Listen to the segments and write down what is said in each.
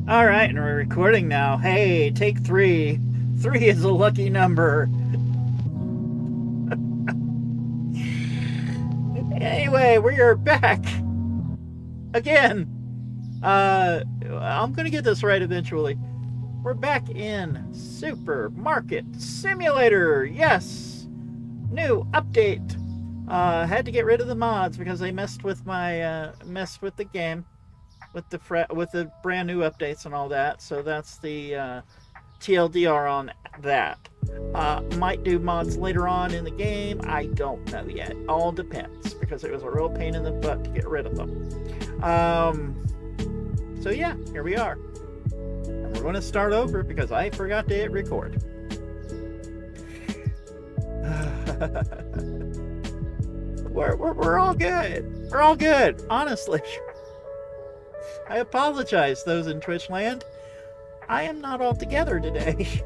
All right, and we're recording now. Hey, take three. Three is a lucky number. Anyway, we are back again. I'm gonna get this right eventually. We're back in Supermarket Simulator. Yes, new update. Had to get rid of the mods because they messed with the game with the brand new updates and all that. So that's the TLDR on that. Might do mods later on in the game. I don't know yet. All depends because it was a real pain in the butt to get rid of them. So yeah, here we are. And we're going to start over because I forgot to hit record. We're all good. We're all good, honestly. I apologize, those in Twitch land. I am not all together today.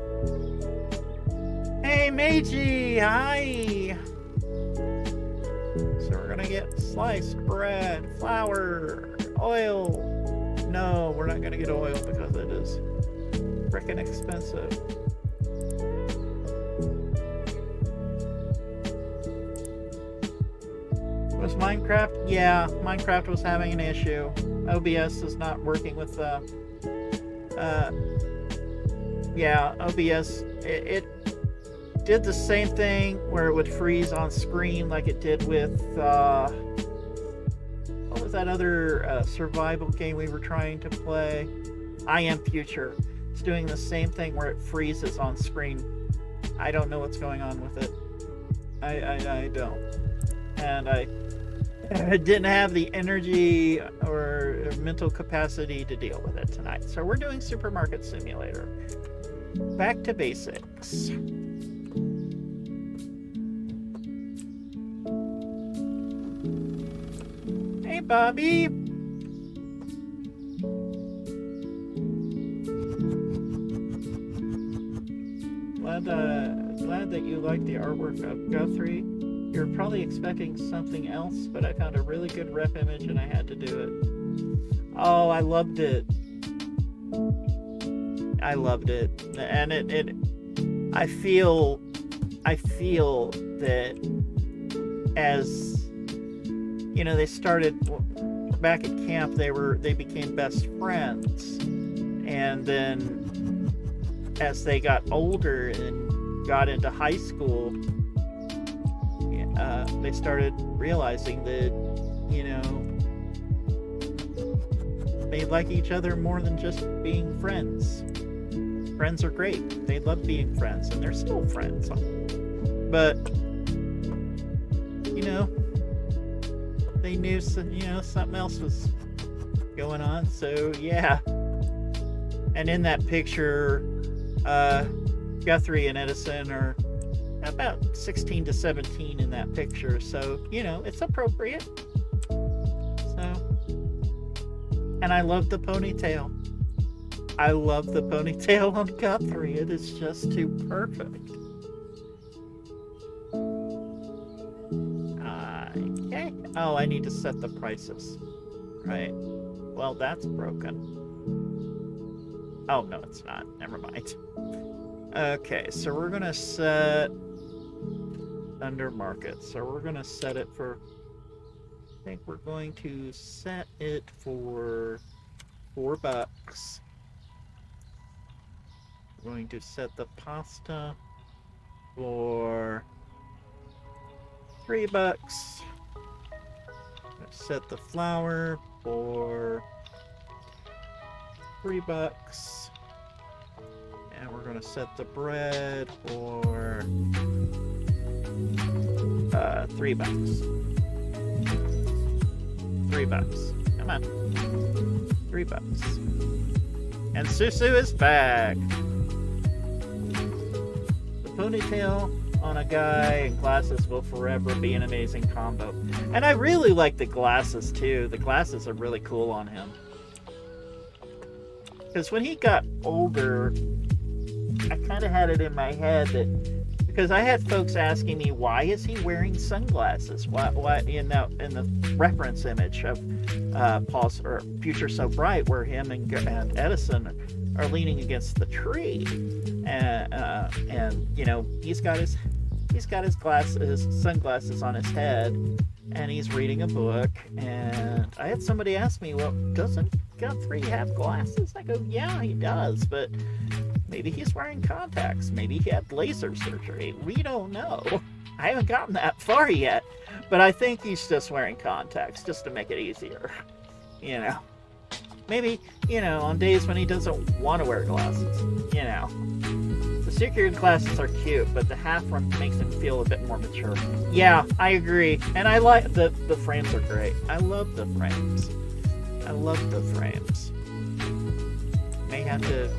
Hey, Meiji, hi. So we're gonna get sliced bread, flour, oil. No, we're not gonna get oil because it is frickin' expensive. Was Minecraft? Yeah, Minecraft was having an issue. OBS is not working with OBS. It did the same thing where it would freeze on screen like it did with what was that other survival game we were trying to play? I Am Future. It's doing the same thing where it freezes on screen. I don't know what's going on with it. I don't. And I didn't have the energy or mental capacity to deal with it tonight. So we're doing Supermarket Simulator. Back to basics. Hey, Bobby. Glad that you like the artwork of Guthrie. You're probably expecting something else, but I found a really good rep image and I had to do it. Oh, I loved it. I loved it. And I feel that as you know, they started back at camp, they became best friends. And then as they got older and got into high school, they started realizing that, you know, they like each other more than just being friends. Friends are great. They love being friends, and they're still friends. But, you know, they knew something else was going on. So, yeah. And in that picture, Guthrie and Edison are about 16 to 17 in that picture, so you know it's appropriate. So, and I love the ponytail. I love the ponytail on Guthrie. It is just too perfect. Okay. Oh, I need to set the prices. Right. Well, that's broken. Oh no, it's not. Never mind. Okay, so we're gonna set under market. So we're gonna set it for, I think we're going to set it for $4. We're going to set the pasta for $3. Set the flour for $3. And we're going to set the bread for $3. $3. Come on. $3. And Susu is back. The ponytail on a guy and glasses will forever be an amazing combo. And I really like the glasses too. The glasses are really cool on him. Because when he got older, I kind of had it in my head that, because I had folks asking me, why is he wearing sunglasses? Why in the reference image of Paul's or Future So Bright, where him and Edison are leaning against the tree, and you know he's got his sunglasses on his head, and he's reading a book. And I had somebody ask me, well, doesn't Guthrie have glasses? I go, yeah, he does, but maybe he's wearing contacts. Maybe he had laser surgery. We don't know. I haven't gotten that far yet, but I think he's just wearing contacts just to make it easier. You know, maybe, you know, on days when he doesn't want to wear glasses, you know. The secret glasses are cute, but the half one makes him feel a bit more mature. Yeah, I agree. And I like the frames are great. I love the frames. I love the frames. May have to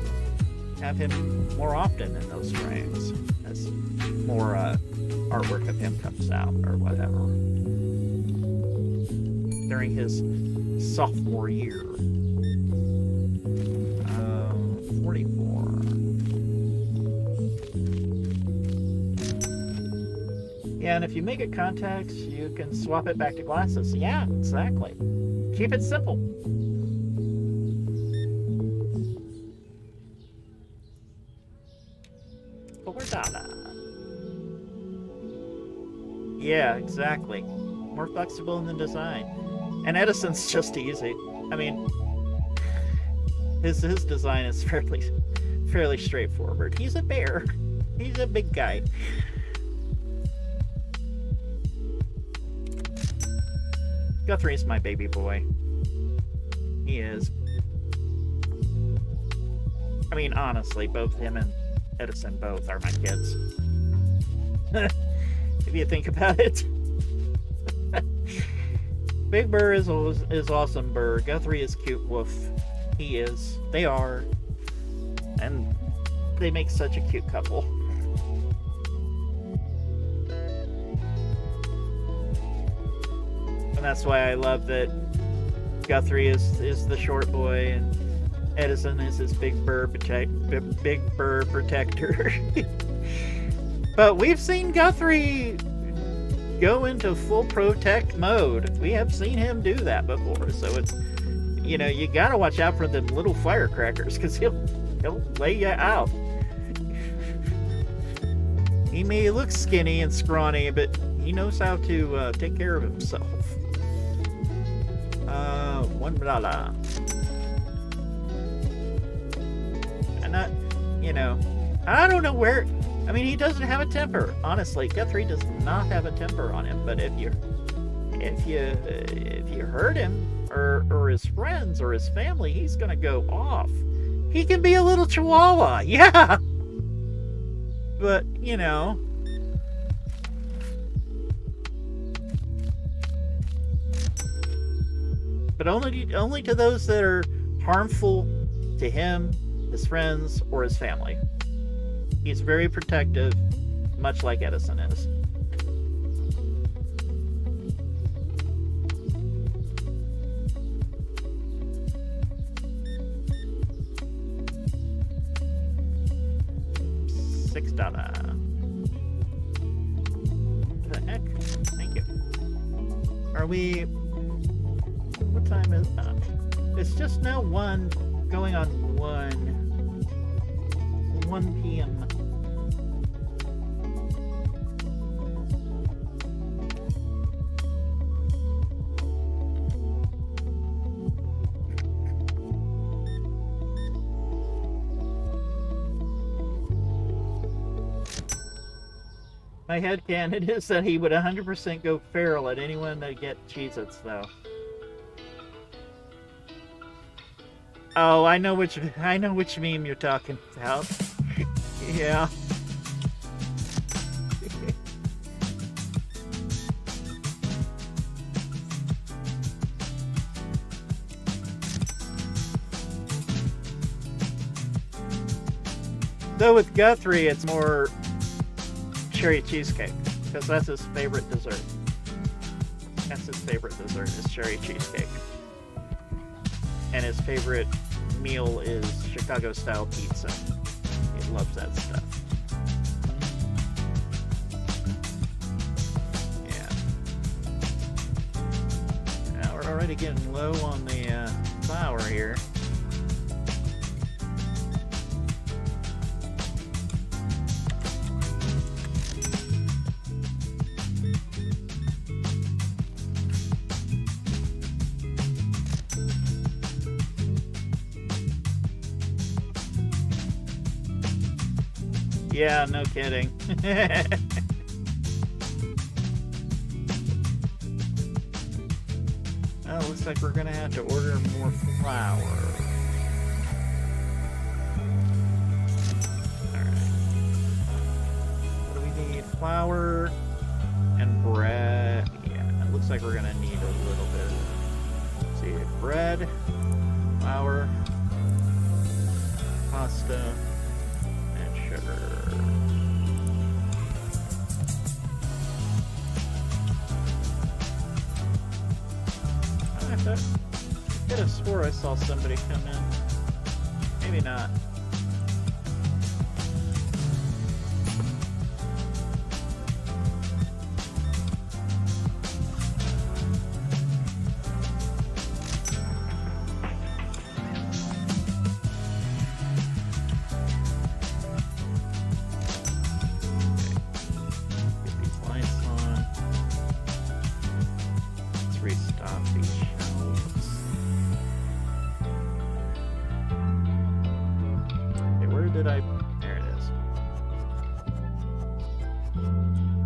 have him more often in those frames as more artwork of him comes out or whatever. During his sophomore year. 44. Yeah, and if you make it contacts, you can swap it back to glasses. Yeah, exactly. Keep it simple. But we're done. Yeah, exactly. More flexible in the design. And Edison's just easy. I mean, his design is fairly straightforward. He's a bear. He's a big guy. Guthrie's my baby boy. He is. I mean, honestly, both him and Edison both are my kids. If you think about it. Big Burr is awesome Burr. Guthrie is cute Wolf. He is. They are. And they make such a cute couple. And that's why I love that Guthrie is the short boy and Edison is his big burr protector. But we've seen Guthrie go into full protect mode. We have seen him do that before. So it's, you know, you gotta watch out for them little firecrackers because he'll lay you out. He may look skinny and scrawny, but he knows how to take care of himself. $1. And that, you know, I don't know where. I mean, he doesn't have a temper. Honestly, Guthrie does not have a temper on him. But if you hurt him or his friends or his family, he's gonna go off. He can be a little chihuahua, yeah. But you know. But only to those that are harmful to him, his friends, or his family. He's very protective, much like Edison is. $6. What the heck? Thank you. Are we... What time is that? It's just now 1 going on 1 p.m. My headcanon is that he would 100% go feral at anyone that get Cheez-Its, though. Oh, I know which meme you're talking about. Yeah. Though with Guthrie, it's more cherry cheesecake, because that's his favorite dessert. That's his favorite dessert, is cherry cheesecake. And his favorite meal is Chicago-style pizza. He loves that stuff. Yeah. already getting low on the flour here. Yeah, no kidding. Oh, looks like we're gonna have to order more flour. Alright. What do we need? Flour and bread. Yeah, it looks like we're gonna need a little bit. Let's see, bread, flour, pasta, and sugar. I could have swore I saw somebody come in. Maybe not. Get these lights on. Let's restock these shelves. Okay, where did I... There it is.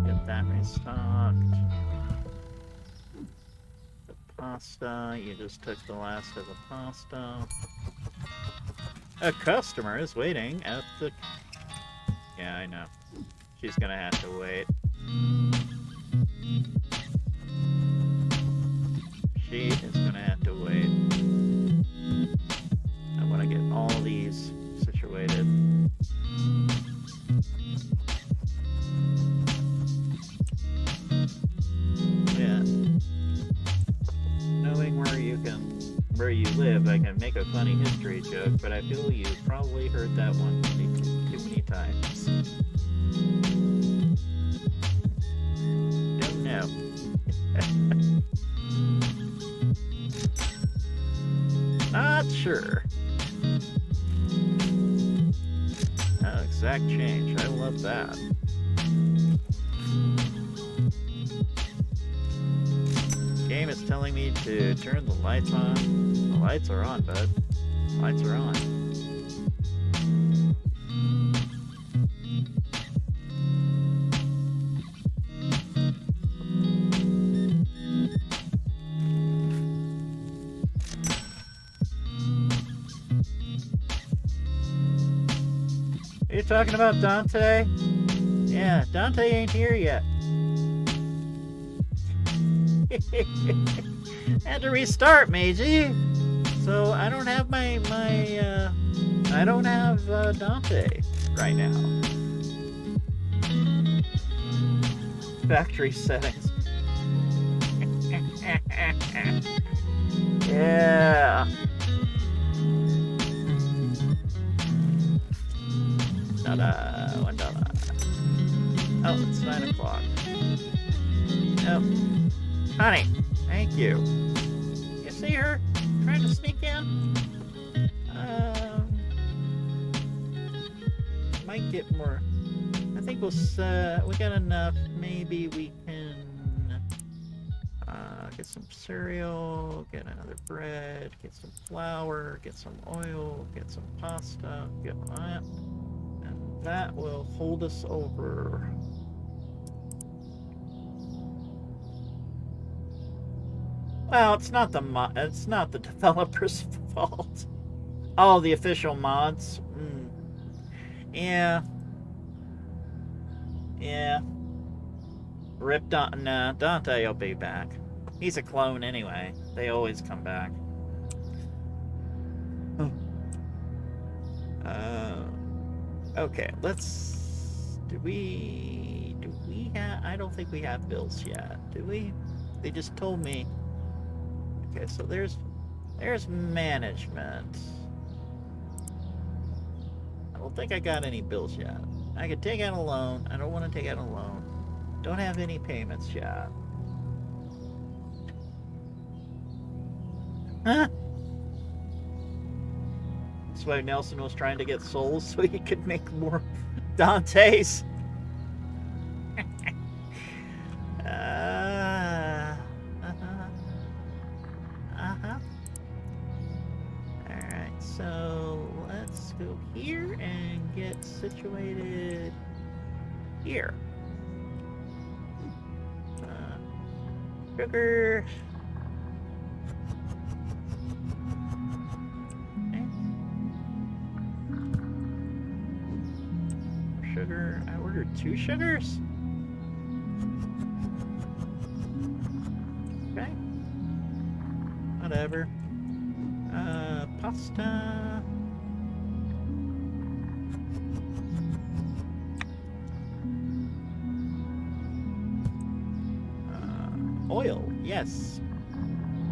Get that restocked. The pasta, you just took the last of the pasta. A customer is waiting at the... Yeah, I know. She's gonna have to wait. She is gonna have to wait. I want to get all these situated. Yeah. Knowing where you live, I can make a funny history joke, but I feel you probably heard that one too many times. Don't know. Not sure. Oh, exact change. I love that. Game is telling me to turn the lights on. The lights are on, bud. Lights are on. Are you talking about Dante? Yeah, Dante ain't here yet. Had to restart, Meiji. So I don't have I don't have Dante right now. Factory settings. Yeah. $1. Oh, it's 9 o'clock. Oh, honey, thank you. You see her trying to sneak in? Might get more. I think we got enough. Maybe we can get some cereal, get another bread, get some flour, get some oil, get some pasta, get that. That will hold us over. Well, it's not the developer's fault. All the official mods. Yeah. Rip Dante will be back. He's a clone anyway. They always come back. Okay, let's... Do we have... I don't think we have bills yet. Do we? They just told me... Okay, so there's management. I don't think I got any bills yet. I could take out a loan. I don't want to take out a loan. Don't have any payments yet. Huh? That's why Nelson was trying to get souls so he could make more Dantes. Alright, so let's go here and get situated here. Sugar. Okay. Sugar. I ordered 2 sugars. Okay. Whatever. Pasta. Oil. Yes.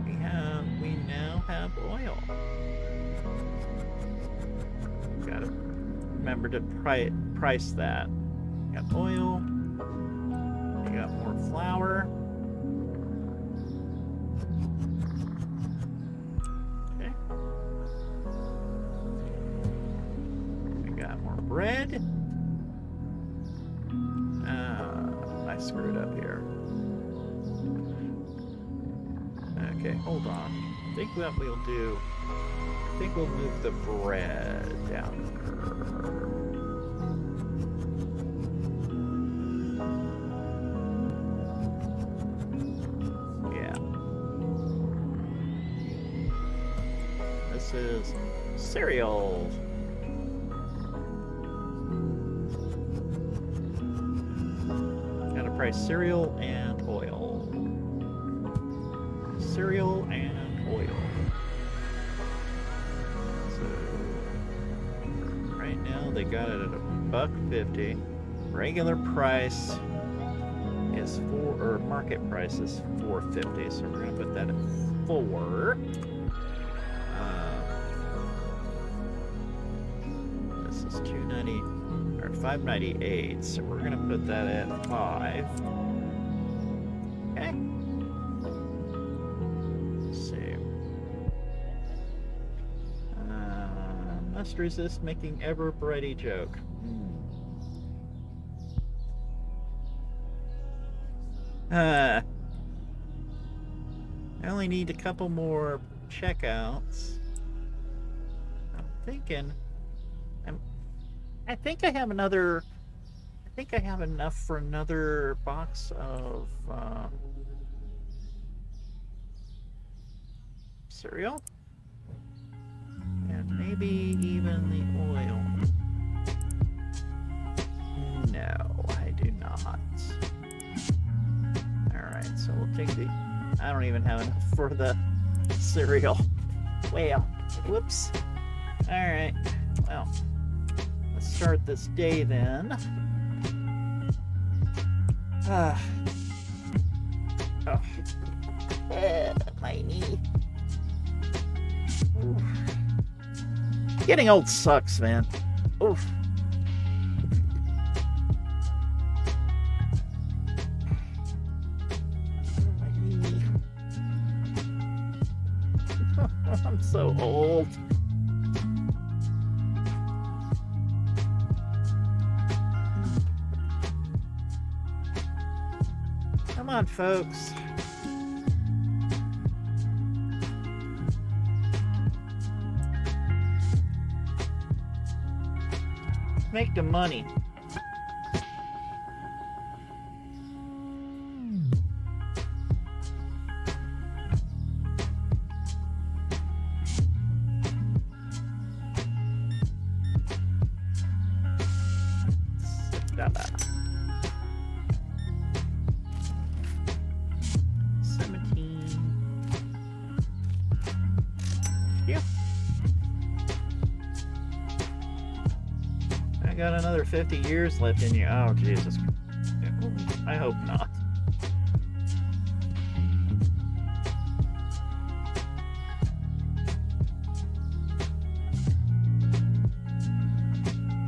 We now have oil. Gotta remember to price that. Got oil. We got more flour. Okay. We got more bread. I screwed up here. Okay, hold on. I think what we'll do, I think we'll move the bread down here. Yeah. This is cereal. Gotta price cereal and oil. Cereal and oil. So right now they got it at $1.50. Regular price is market price is $4.50. So we're gonna put that at 4. This is $2.90 or $5.98. So we're gonna put that at 5. Okay. Must resist making ever bready joke. I only need a couple more checkouts. I'm thinking. I think I have another. I think I have enough for another box of cereal. And maybe even the oil. No, I do not. Alright, so we'll take the... I don't even have enough for the cereal. Well, whoops. Alright, well, let's start this day then. Oh. My knee. Oof. Getting old sucks, man. Oof. I'm so old. Come on, folks. Make the money. I got another 50 years left in you. Oh, Jesus. I hope not.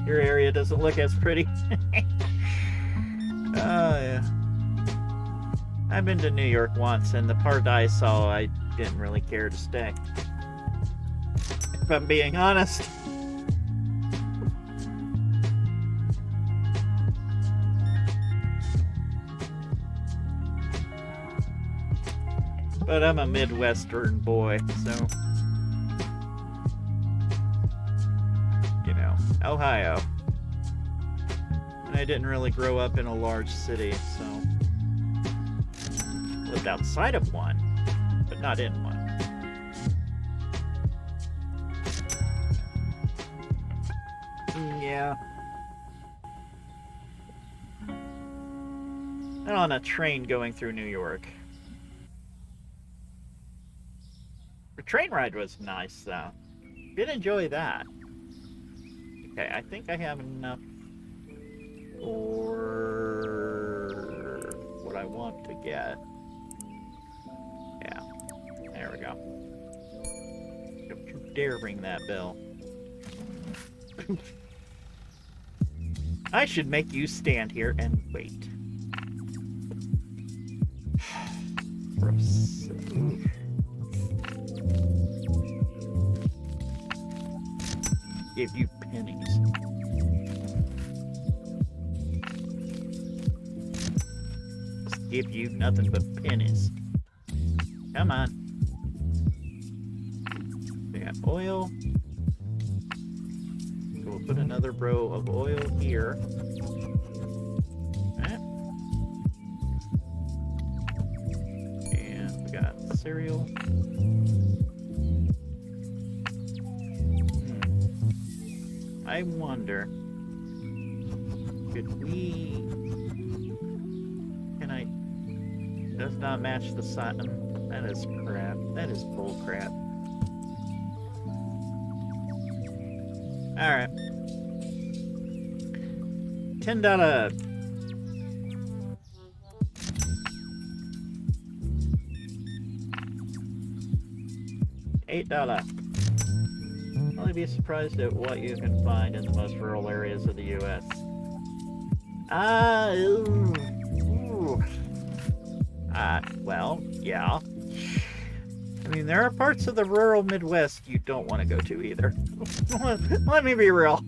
Your area doesn't look as pretty. Oh, yeah. I've been to New York once, and the part I saw, I didn't really care to stay. if I'm being honest. But I'm a Midwestern boy, so... You know, Ohio. And I didn't really grow up in a large city, so... Lived outside of one, but not in one. Yeah. And on a train going through New York. The train ride was nice, though. Did enjoy that. Okay, I think I have enough for what I want to get. Yeah, there we go. Don't you dare ring that bell. I should make you stand here and wait. Gross. Give you pennies. Just give you nothing but pennies. Come on. We got oil. So we'll put another row of oil here. Alright. And we got cereal. I wonder, could we, can I, does not match the size, that is crap, that is bull crap. Alright. $10. $8. Only be surprised at what you can find in the most rural areas of the U.S. Well, yeah. I mean, there are parts of the rural Midwest you don't want to go to either. Let me be real.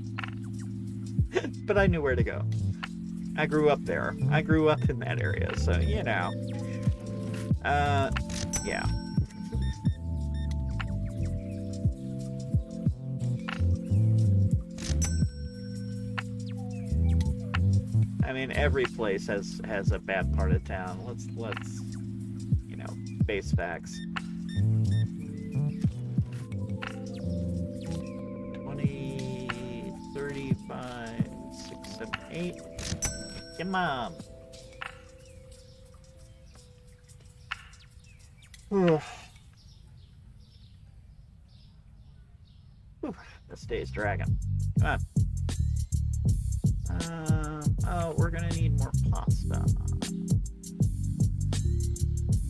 But I knew where to go. I grew up there. I grew up in that area, so, you know. Yeah. I mean, every place has a bad part of town. Let's you know, base facts. 20, 35, 6, 7, 8. Come on. This day's dragging. Come on. Oh, we're gonna need more pasta.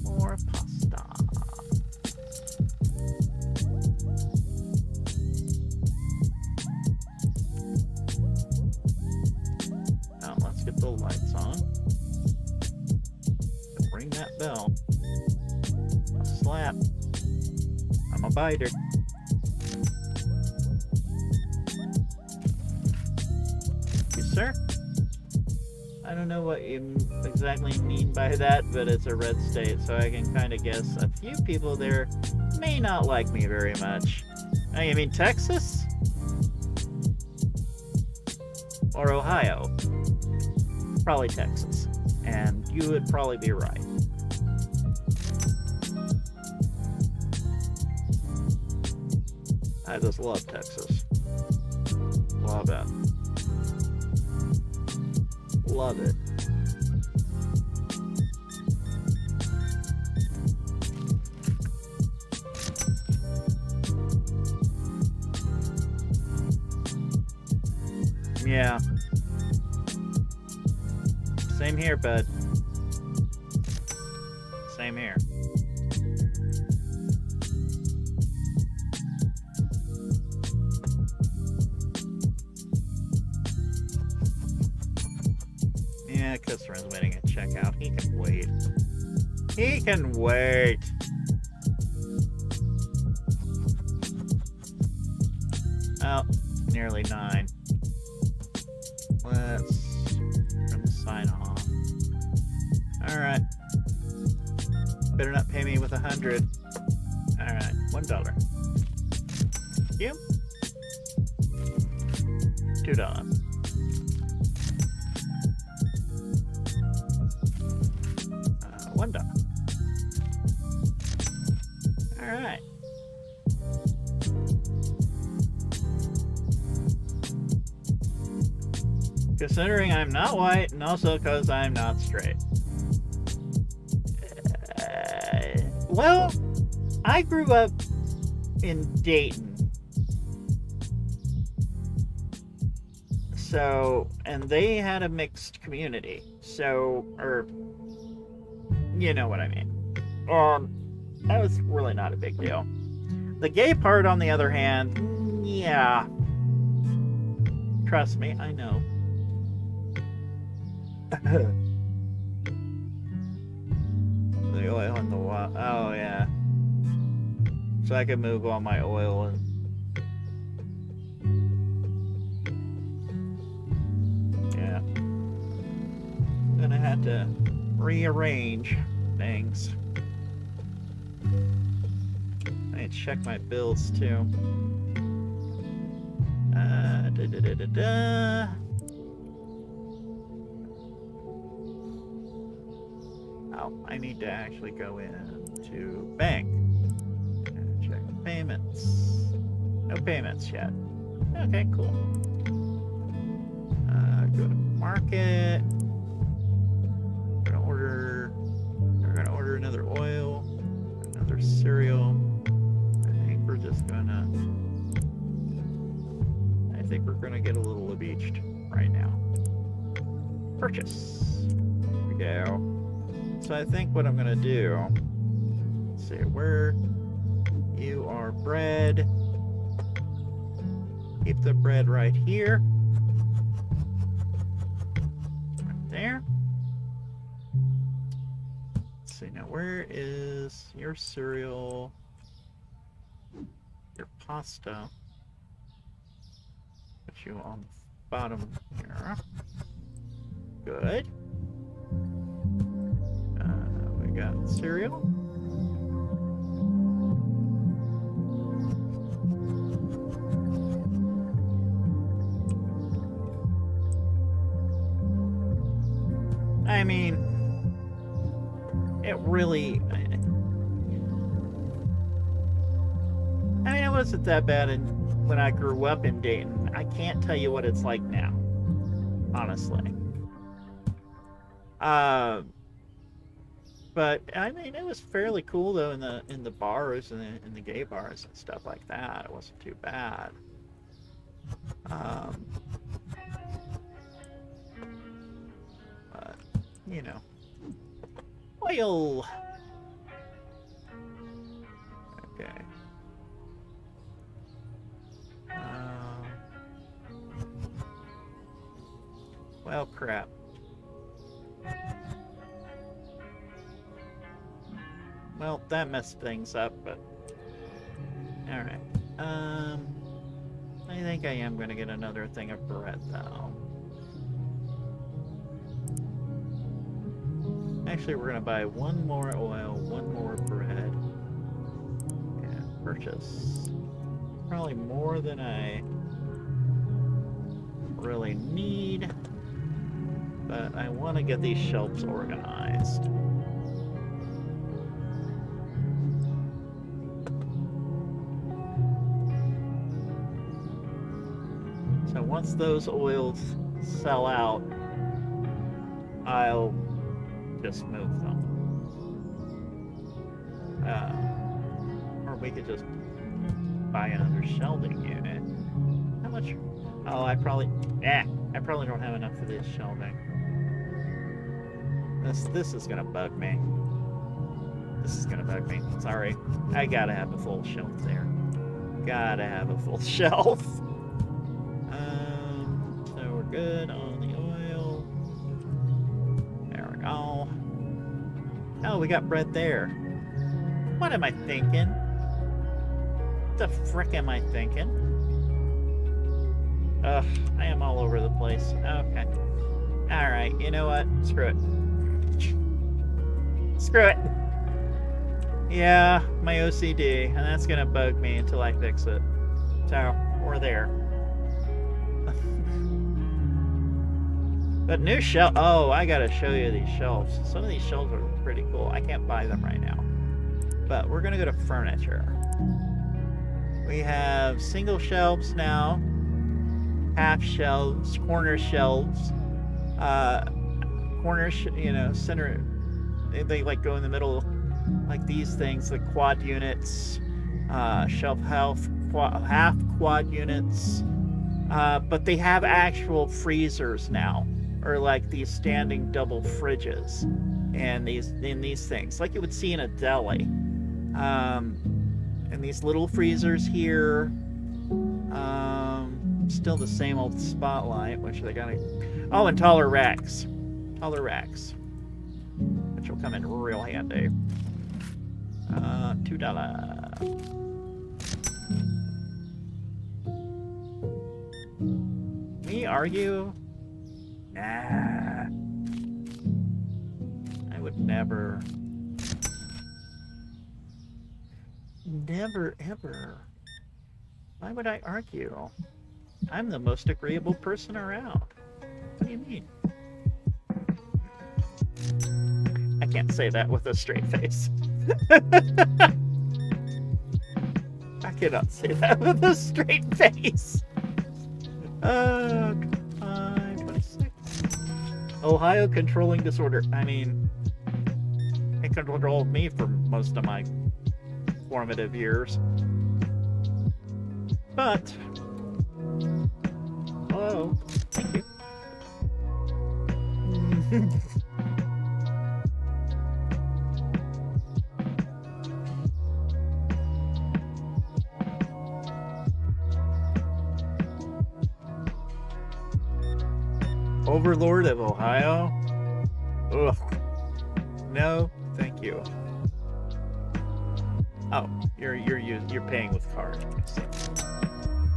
More pasta. Now let's get the lights on. Ring that bell. A slap. I'm a biter. Sir? I don't know what you exactly mean by that, but it's a red state, so I can kind of guess a few people there may not like me very much. Oh, you mean Texas? Or Ohio? Probably Texas. And you would probably be right. I just love Texas. Love it. Love it. Yeah. Same here, bud. Same here. Yeah, customer's waiting at checkout. He can wait. He can wait. nearly 9. Let's sign off. Alright. Better not pay me with 100. Alright, $1. You? $2. $1. Alright. Considering I'm not white, and also because I'm not straight. Well, I grew up in Dayton. So, and they had a mixed community. So, or, you know what I mean. That was really not a big deal. The gay part, on the other hand, yeah. Trust me, I know. The oil in the water. Oh, yeah. So I can move all my oil and. Yeah. I'm gonna have to rearrange things. I need to check my bills too. Oh, I need to actually go into bank and check payments. No payments yet. Okay, cool. Go to market. We're gonna order another oil, another cereal. I think we're gonna get a little of each right now. Purchase. Here we go. So I think what I'm gonna do, let's see, where you are bread. Keep the bread right here. Right there. Let's see, now where is your cereal? Your pasta. Put you on the bottom here. Good. We got cereal. I mean, it really. I mean, it wasn't that bad when I grew up in Dayton. I can't tell you what it's like now, honestly. But I mean, it was fairly cool though in the bars and in the gay bars and stuff like that. It wasn't too bad. But you know, oil. Okay. Well, crap. Well, that messed things up, but alright. I think I am gonna get another thing of bread though. Actually, we're gonna buy one more oil, one more bread, and purchase probably more than I really need, but I want to get these shelves organized. So once those oils sell out, I'll just move them. Or we could just buy another shelving unit. How much? Oh, I probably don't have enough for this shelving. This is gonna bug me. This is gonna bug me. Sorry. I gotta have a full shelf there. Gotta have a full shelf. So we're good on the oil. There we go. Oh, we got bread there. What am I thinking? What the frick am I thinking? Ugh, I am all over the place. Okay. Alright, you know what? Screw it. Screw it. Yeah, my OCD, and that's gonna bug me until I fix it. So, we're there. But new shelf. Oh, I gotta show you these shelves. Some of these shelves are pretty cool. I can't buy them right now. But we're gonna go to furniture. We have single shelves now, half shelves, corner shelves, center. They like go in the middle, like these things, like quad units, shelf half quad units. But they have actual freezers now, or like these standing double fridges, and these things, like you would see in a deli. And these little freezers here. Still the same old spotlight, which they gotta. Oh, and taller racks, which will come in real handy. $2. Me argue? Nah. I would never. Never, ever. Why would I argue? I'm the most agreeable person around. What do you mean? I can't say that with a straight face. I cannot say that with a straight face. 26. Ohio controlling disorder. I mean, it controlled me for most of my formative years. But, hello. Thank you. Overlord of Ohio? Ugh. No, thank you. Oh, you're paying with card.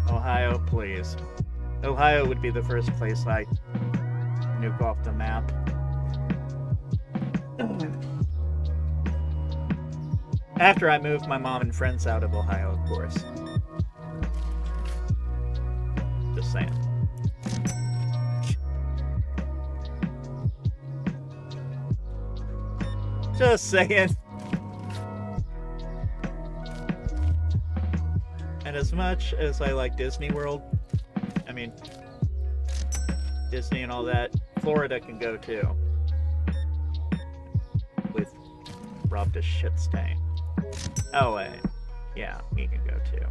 Ohio, please. Ohio would be the first place I nuke off the map. After I moved my mom and friends out of Ohio, of course. Just saying. Just saying. And as much as I like Disney World, I mean, Disney and all that, Florida can go too. With Rob to shit stain. Oh, wait. Yeah, he can go too.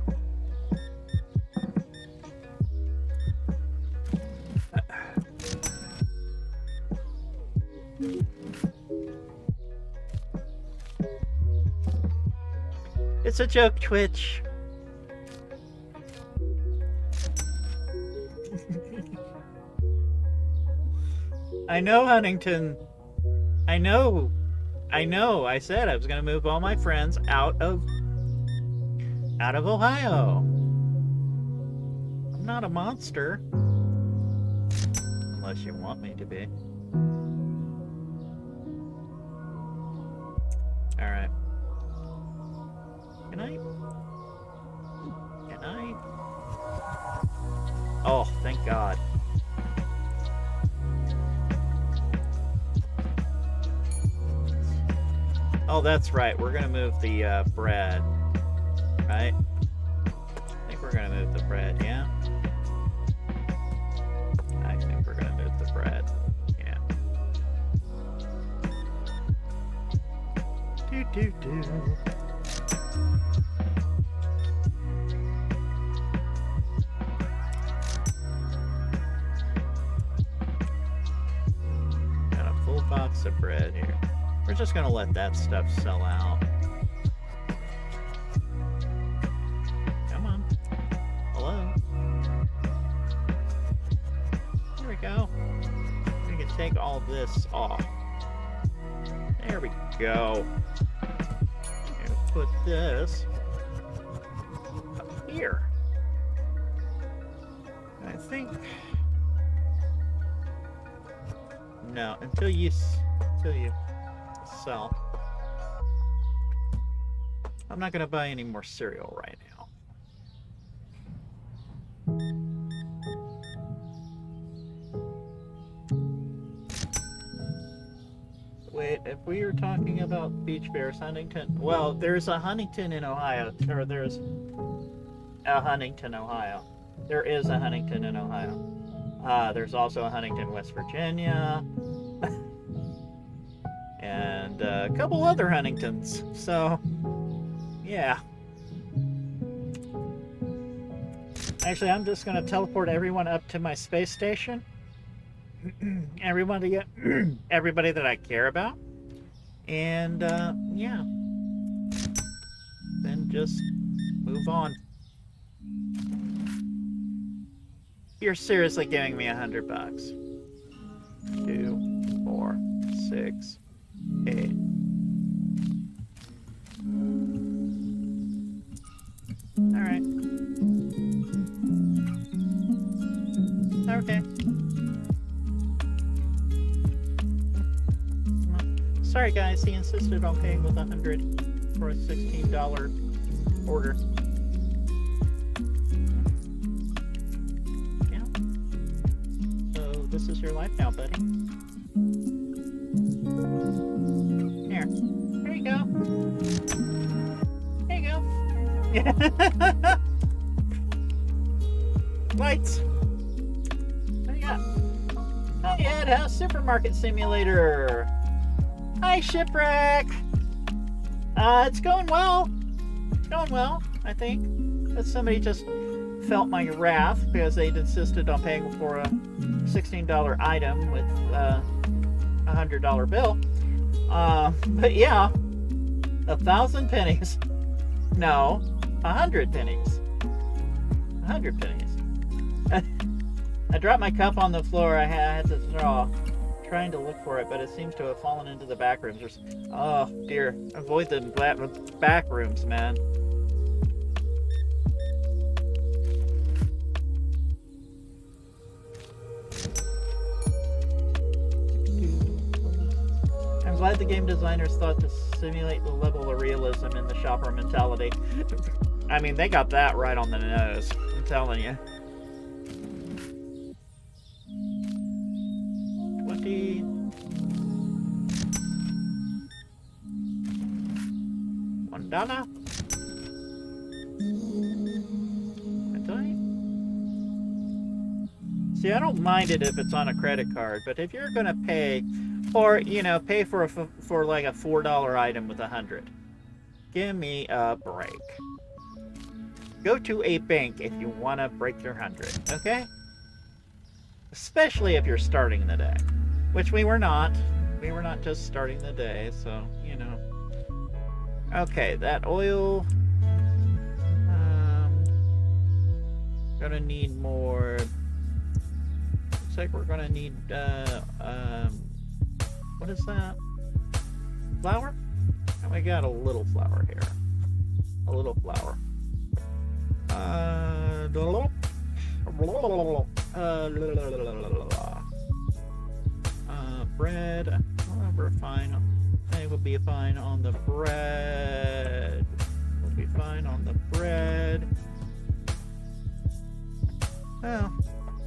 It's a joke, Twitch. I know, Huntington. I know. I said I was going to move all my friends out of Ohio. I'm not a monster. Unless you want me to be. Alright. Can I? Oh, thank God. Oh, that's right. We're gonna move the bread, right? I think we're gonna move the bread, yeah? I think we're gonna move the bread, yeah. Do. Got a full box of bread here. We're just gonna let that stuff sell out. Come on. Hello. There we go. We can take all this off. There we go. And put this up here. I think... No, until you sell. I'm not going to buy any more cereal right now. Wait, if we were talking about beach bears, Huntington... Well, there's a Huntington in Ohio. Or there's a Huntington, Ohio. There is a Huntington in Ohio. There's also a Huntington, West Virginia. And a couple other Huntingtons. So, yeah. Actually, I'm just going to teleport everyone up to my space station. Everybody that I care about. And, yeah. Then just move on. You're seriously giving me $100. 2, 4, 6, 8. Alright. Okay. Sorry guys, he insisted on paying with $100 for a $16 order. Yeah. So this is your life now, buddy. Here. There you go. There you go. Lights. What do you got? Oh yeah, it has Supermarket Simulator. Hi, Shipwreck! It's going well. It's going well, I think. But somebody just felt my wrath because they'd insisted on paying for a $16 item with a $100 bill. But yeah, 1,000 pennies. No, 100 pennies. 100 pennies. I dropped my cup on the floor. I had to draw. Trying to look for it, but it seems to have fallen into the back rooms. Oh dear, avoid the back rooms, man. I'm glad the game designers thought to simulate the level of realism in the shopper mentality. I mean, they got that right on the nose, I'm telling you. $1. See, I don't mind it if it's on a credit card, but if you're gonna pay, or pay for like a $4 item with 100, give me a break. Go to a bank if you want to break your 100, okay? Especially if you're starting the day, which we were not. We were not just starting the day, so Okay, that oil. Gonna need more. Looks like we're gonna need. What is that? Flour? Oh, I got a little flour here. A little flour. Bread. Well, we're fine. I will be fine on the bread. We'll be fine on the bread. Oh,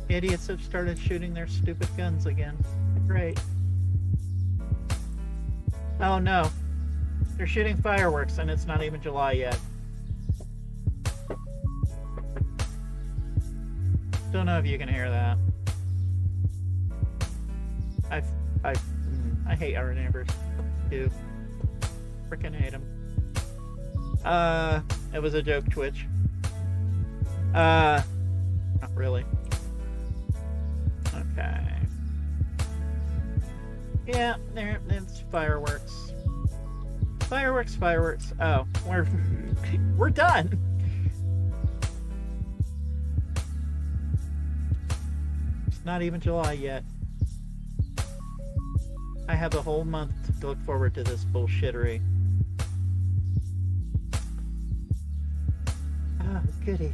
idiots have started shooting their stupid guns again. Great. Oh no. They're shooting fireworks and it's not even July yet. Don't know if you can hear that. I hate our neighbors. Too. Frickin' hate them. It was a joke, Twitch. Not really. Okay. Yeah, it's fireworks. Fireworks. Oh, we're done. It's not even July yet. I have a whole month to look forward to this bullshittery. Oh, goody.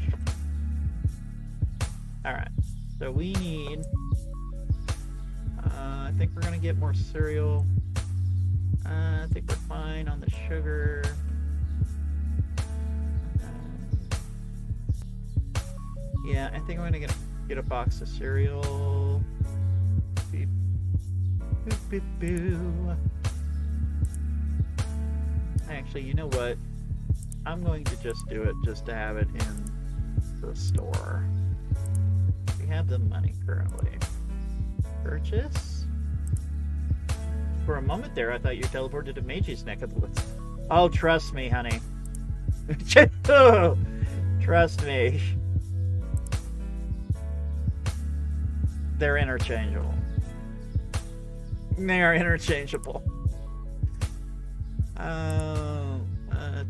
Alright. So we need... I think we're going to get more cereal. I think we're fine on the sugar. Yeah, I think I'm going to get a box of cereal. Beep. Boop, boop, boo. Actually, you know what? I'm going to just do it just to have it in the store. We have the money currently. Purchase? For a moment there, I thought you teleported to Meiji's neck of the woods. Oh, trust me, honey. Trust me. They're interchangeable. They are interchangeable.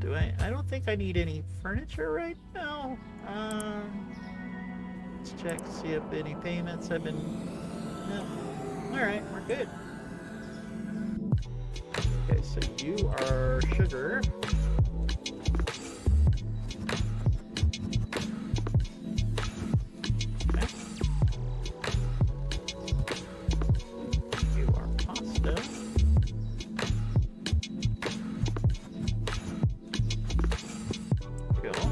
Do I don't think I need any furniture right now. Let's check to see if any payments have been... No. Alright, we're good. Okay, so you are sugar. Okay. You are pasta. Cool.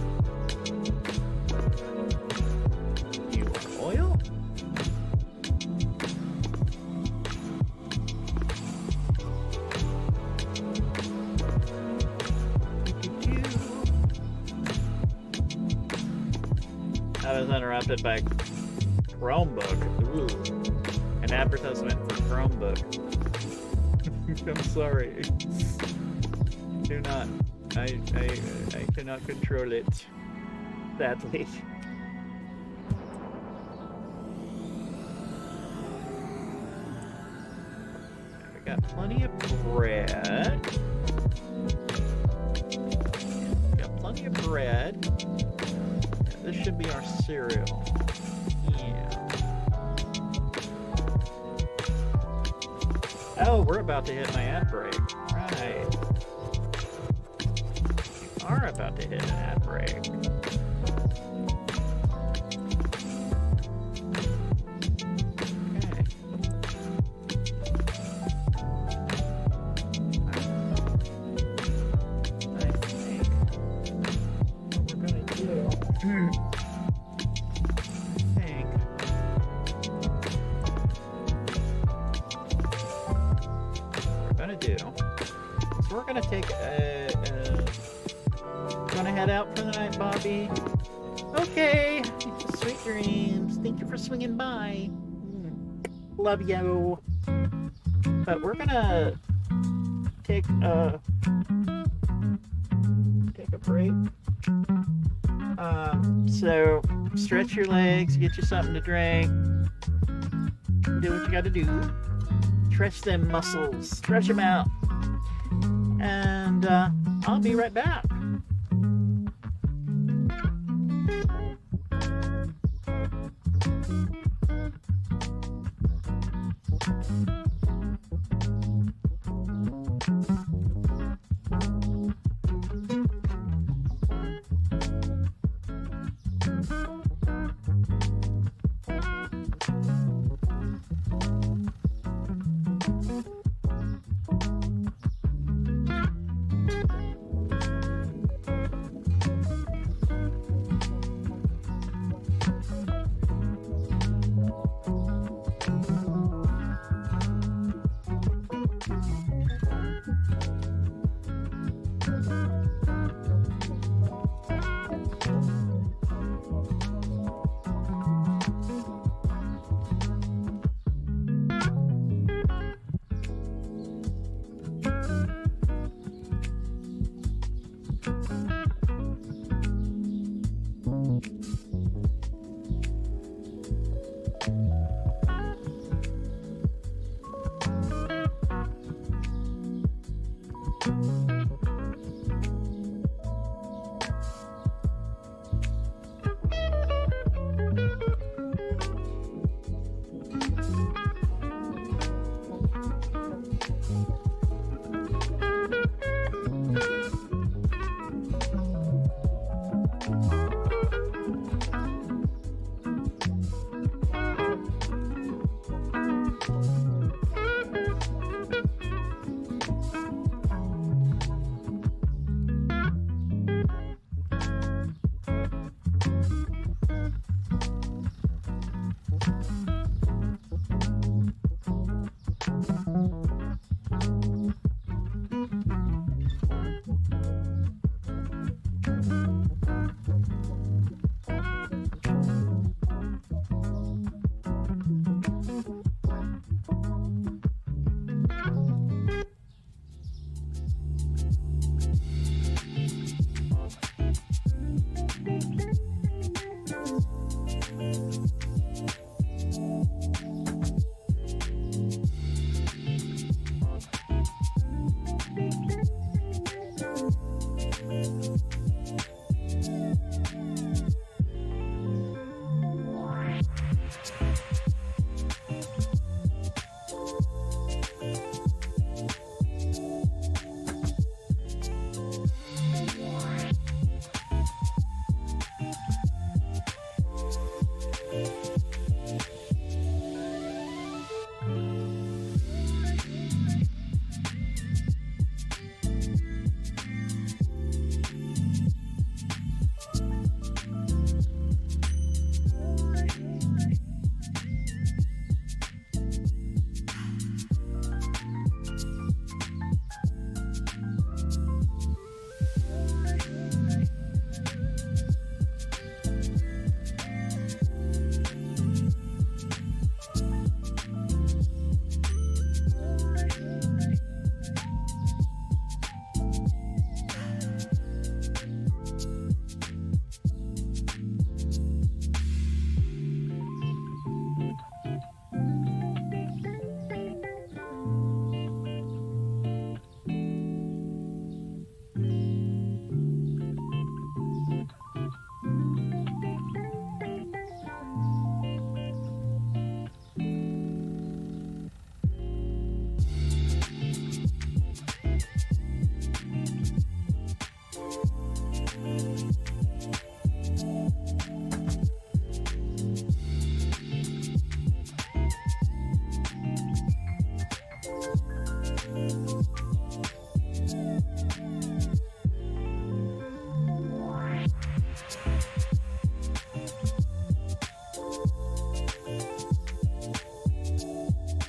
You are oil. I was interrupted by Chromebook. Ooh. An advertisement for Chromebook. I'm sorry. Do not. I cannot control it. Sadly. We got plenty of bread. We got plenty of bread. This should be our cereal. Yeah. Oh, we're about to hit my ad break. Right. We are about to hit an ad break. Swinging by. Love you. But we're gonna take a break. So stretch your legs, get you something to drink. Do what you gotta do. Stretch them muscles, stretch them out. And I'll be right back.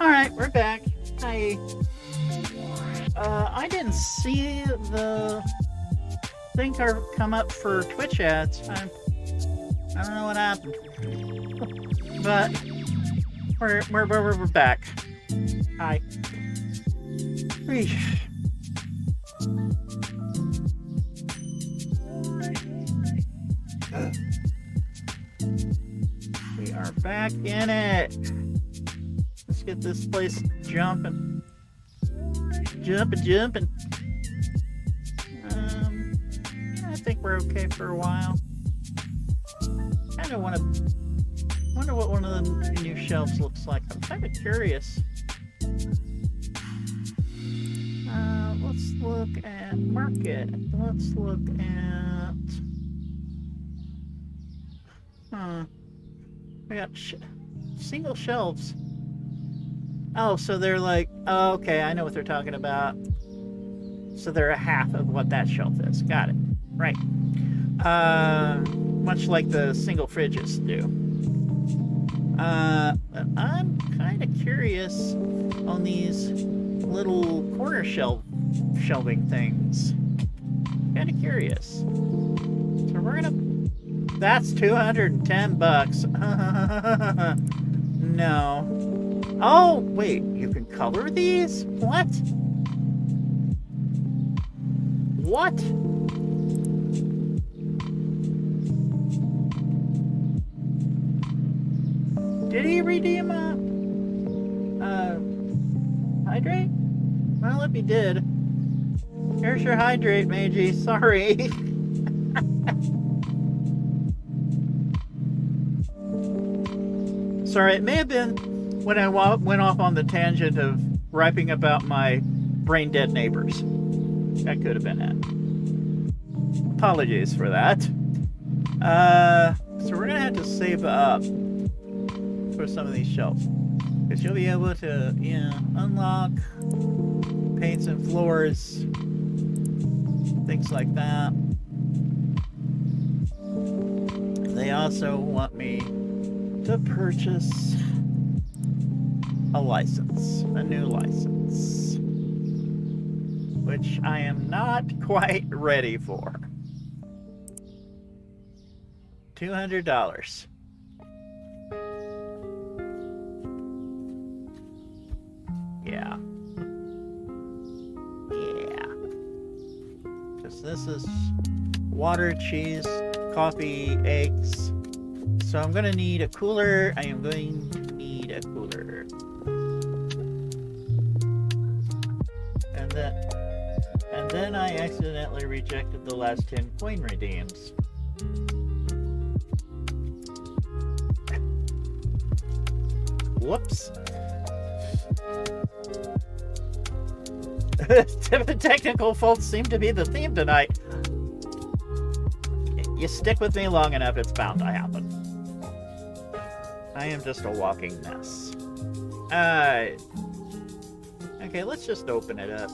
Alright, we're back. Hi. I didn't see the thing come up for Twitch ads. I don't know what happened. But we're back. Hi. We are back in it. Let's get this place jumping. Jumping. I think we're okay for a while. Kind of wonder what one of the new shelves looks like. I'm kind of curious. Let's look at market. Let's look at. We got single shelves. Oh, so they're like, oh, okay, I know what they're talking about. So they're a half of what that shelf is. Got it. Right. Much like the single fridges do. I'm kind of curious on these little corner shelving things. Kind of curious. So we're gonna. That's $210. No. Oh, wait, you can color these? What? What? Did he redeem hydrate? Well, if he did, here's your hydrate, Meiji. Sorry. Sorry, it may have been when I went off on the tangent of rapping about my brain-dead neighbors. That could have been it. Apologies for that. So we're going to have to save up for some of these shelves. Because you'll be able to, unlock paints and floors, things like that. They also want me to purchase a license, a new license, which I am not quite ready for. $200. Yeah. Because this is water, cheese, coffee, eggs. So I'm going to need a cooler. I am going to need a cooler. And then I accidentally rejected the last 10 coin redeems. Whoops. Technical faults seem to be the theme tonight. You stick with me long enough, it's bound to happen. I am just a walking mess. Okay, let's just open it up.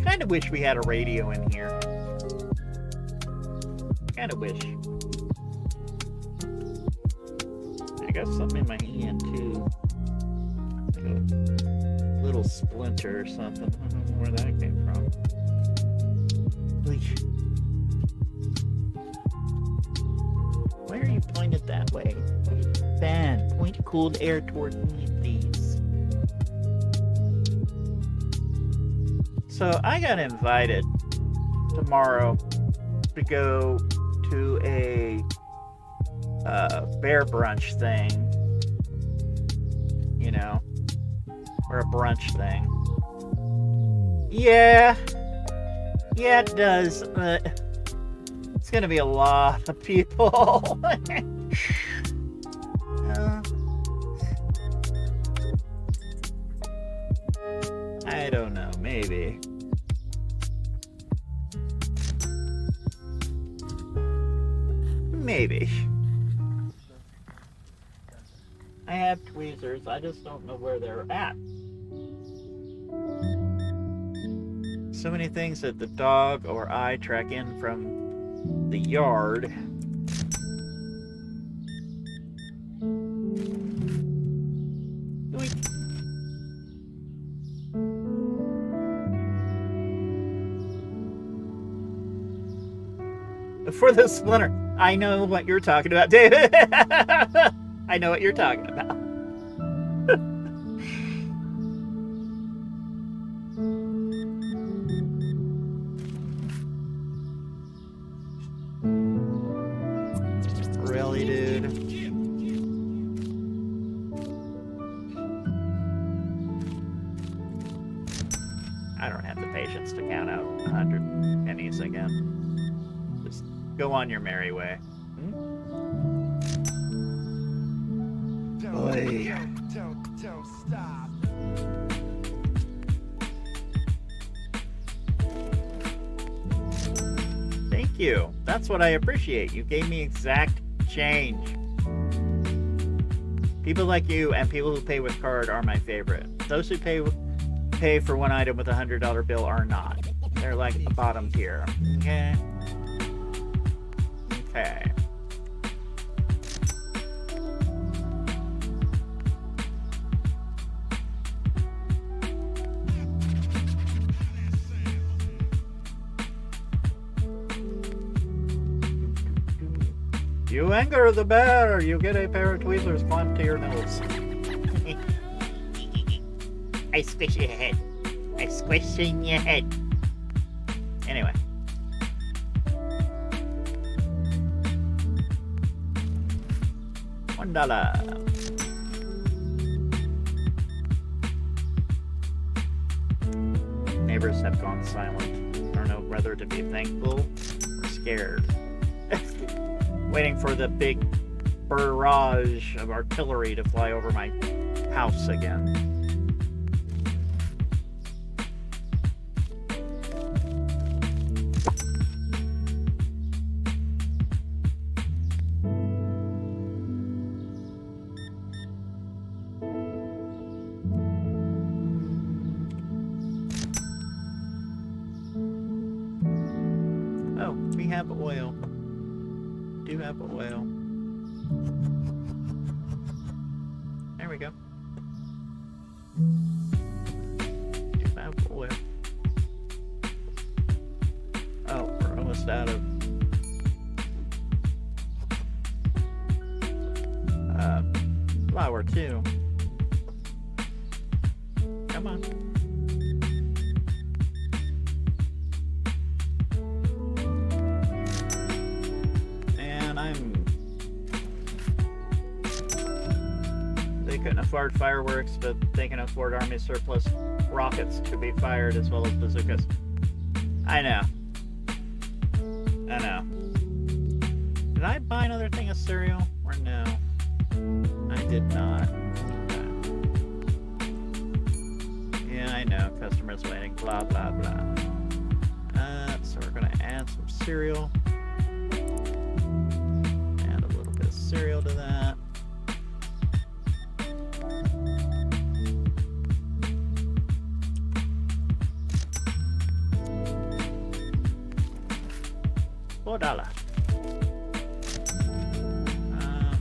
Kind of wish we had a radio in here. Kind of wish. I got something in my hand too. Like a little splinter or something. I don't know where that came from. Why are you pointed that way? Ben, point cooled air toward me, please. So I got invited tomorrow to go to a bear brunch thing, or a brunch thing. Yeah, it does, but it's gonna be a lot of people. I don't know, maybe. Maybe. I have tweezers, I just don't know where they're at. So many things that the dog or I track in from the yard. For the splinter. I know what you're talking about, David. I know what you're talking about. Really, dude? I don't have the patience to count out 100 pennies again. Just go on your merry way. Don't stop. Thank you. That's what I appreciate. You gave me exact change. People like you and people who pay with card are my favorite. Those who pay for one item with a $100 bill are not. They're like the bottom tier. Okay. Okay. You anger the bear, you get a pair of tweezers clamped to your nose. I squish your head. I squish in your head. Anyway. $1. Neighbors have gone silent. I don't know whether to be thankful or scared. Waiting for the big barrage of artillery to fly over my house again. Oh, we have oil. Do have oil. There we go. Do have oil. Oh, we're almost out of flour too. Come on. They couldn't afford fireworks, but they can afford army surplus rockets to be fired as well as bazookas. I know. I know. Did I buy another thing of cereal? Or no? I did not. Yeah, I know. Customers waiting. Blah, blah, blah. So we're going to add some cereal. Add a little bit of cereal to that. $4.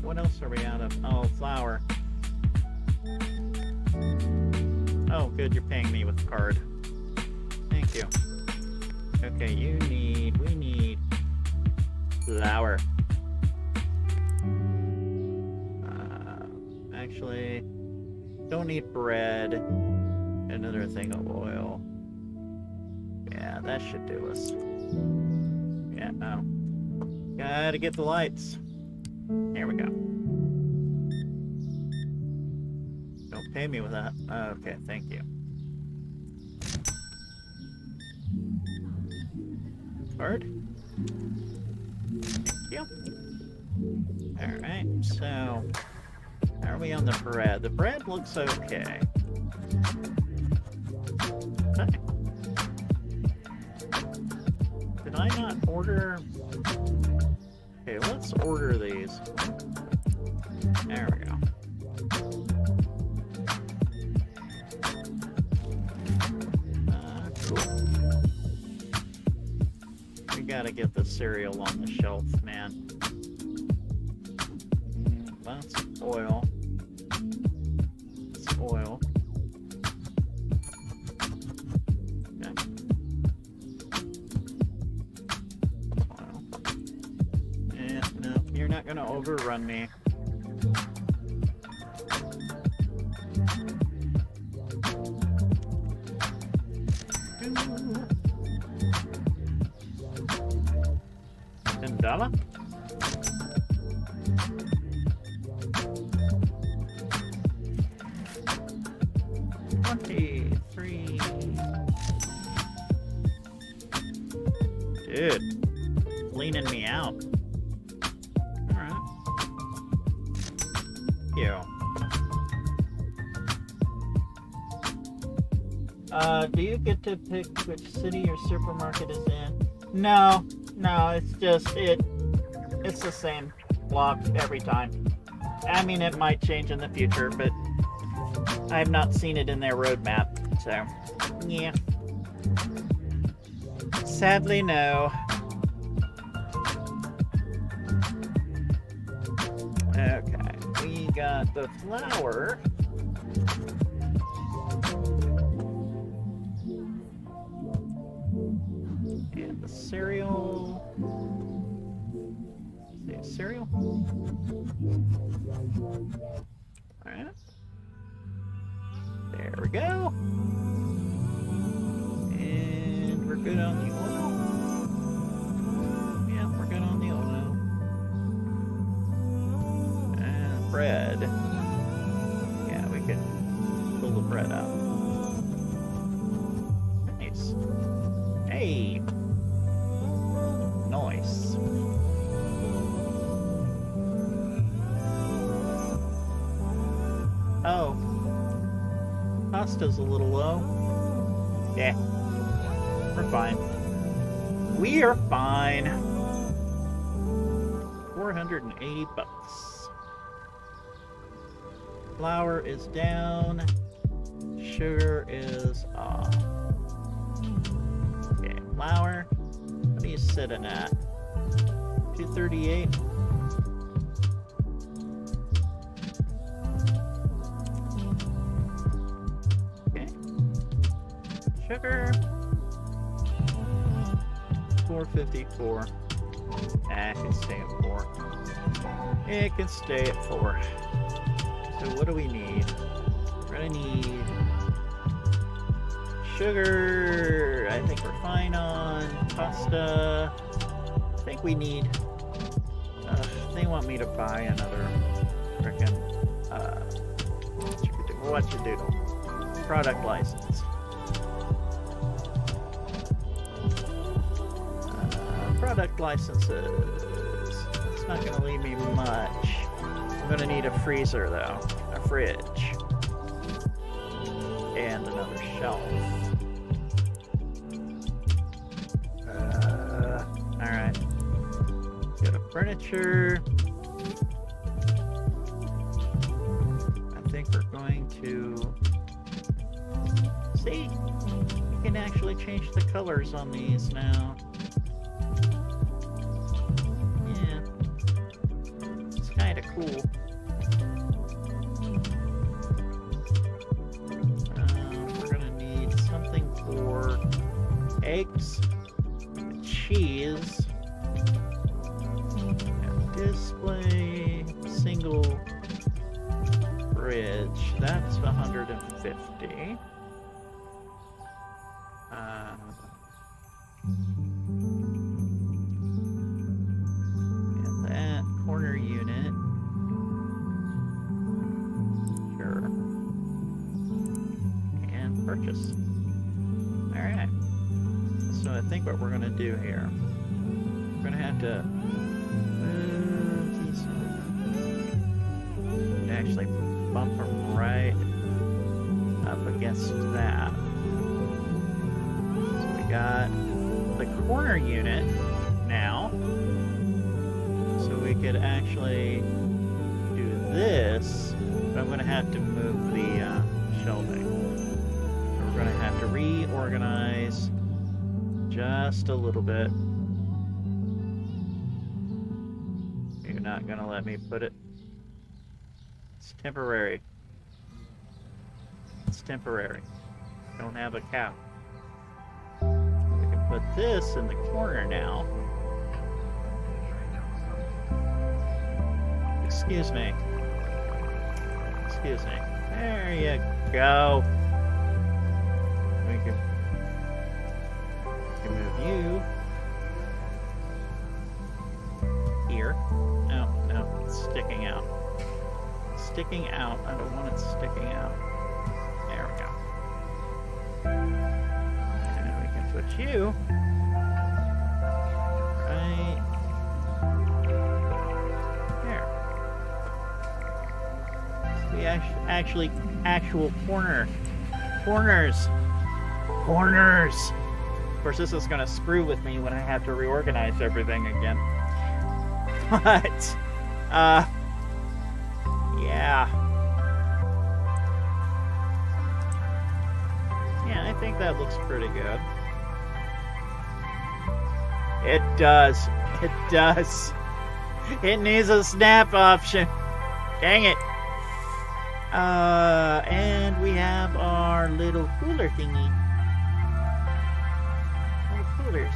What else are we out of? Oh, flour. Oh, good, you're paying me with the card. Thank you. Okay, we need flour. Actually, don't need bread. Another thing of oil. Yeah, that should do us. Yeah, no. Gotta get the lights. Here we go. Don't pay me with that. Okay, thank you. Card. Thank you. Alright, so how are we on the bread? The bread looks okay. Okay. Did I not order? Okay, let's order these. There we go. Cool. We gotta get the cereal on the shelf, man. That's oil. It's oil. Okay. Oil. gonna overrun me. $10? 23. Dude, leaning me out. Alright. You. Do you get to pick which city your supermarket is in? No, it's just, it's the same block every time. I mean, it might change in the future, but I have not seen it in their roadmap, so, yeah. Sadly, no. Okay, we got the flour. And the cereal. Is it cereal? Alright. There we go. And we're good on the oil. Yeah, we're good on the oil. And bread. Yeah, we can pull the bread out. Nice. Hey! Nice. Oh. Pasta's a little low. Yeah. We're fine. We are fine. 480 bucks. Flour is down. Sugar is off. Okay, flour. What are you sitting at? 238. Sugar, 454. It can stay at 4. It can stay at 4. So what do we need? We're gonna need sugar. I think we're fine on pasta. I think we need. They want me to buy another frickin' what you doodle product license. Product licenses. It's not going to leave me much. I'm going to need a freezer though. A fridge. And another shelf. Alright. Go to furniture. I think we're going to... See? You can actually change the colors on these now. Cool. We're gonna need something for eggs, cheese, and display, single fridge. That's 150. And that corner unit. Purchase. Alright. So I think what we're going to do here, we're going to have to move these, actually bump them right up against that. So we got the corner unit now. So we could actually do this, but I'm going to have to move the shelving. We're going to have to reorganize just a little bit. You're not going to let me put it. It's temporary. It's temporary. Don't have a cow. We can put this in the corner now. Excuse me. Excuse me. There you go. We can move you here. No, no, it's sticking out. Sticking out. I don't want it sticking out. There we go. And we can put you right there. We actual corners. Of course, this is going to screw with me when I have to reorganize everything again. But, yeah. Yeah, I think that looks pretty good. It does. It does. It needs a snap option. Dang it. And we have our little cooler thingy. Little coolers.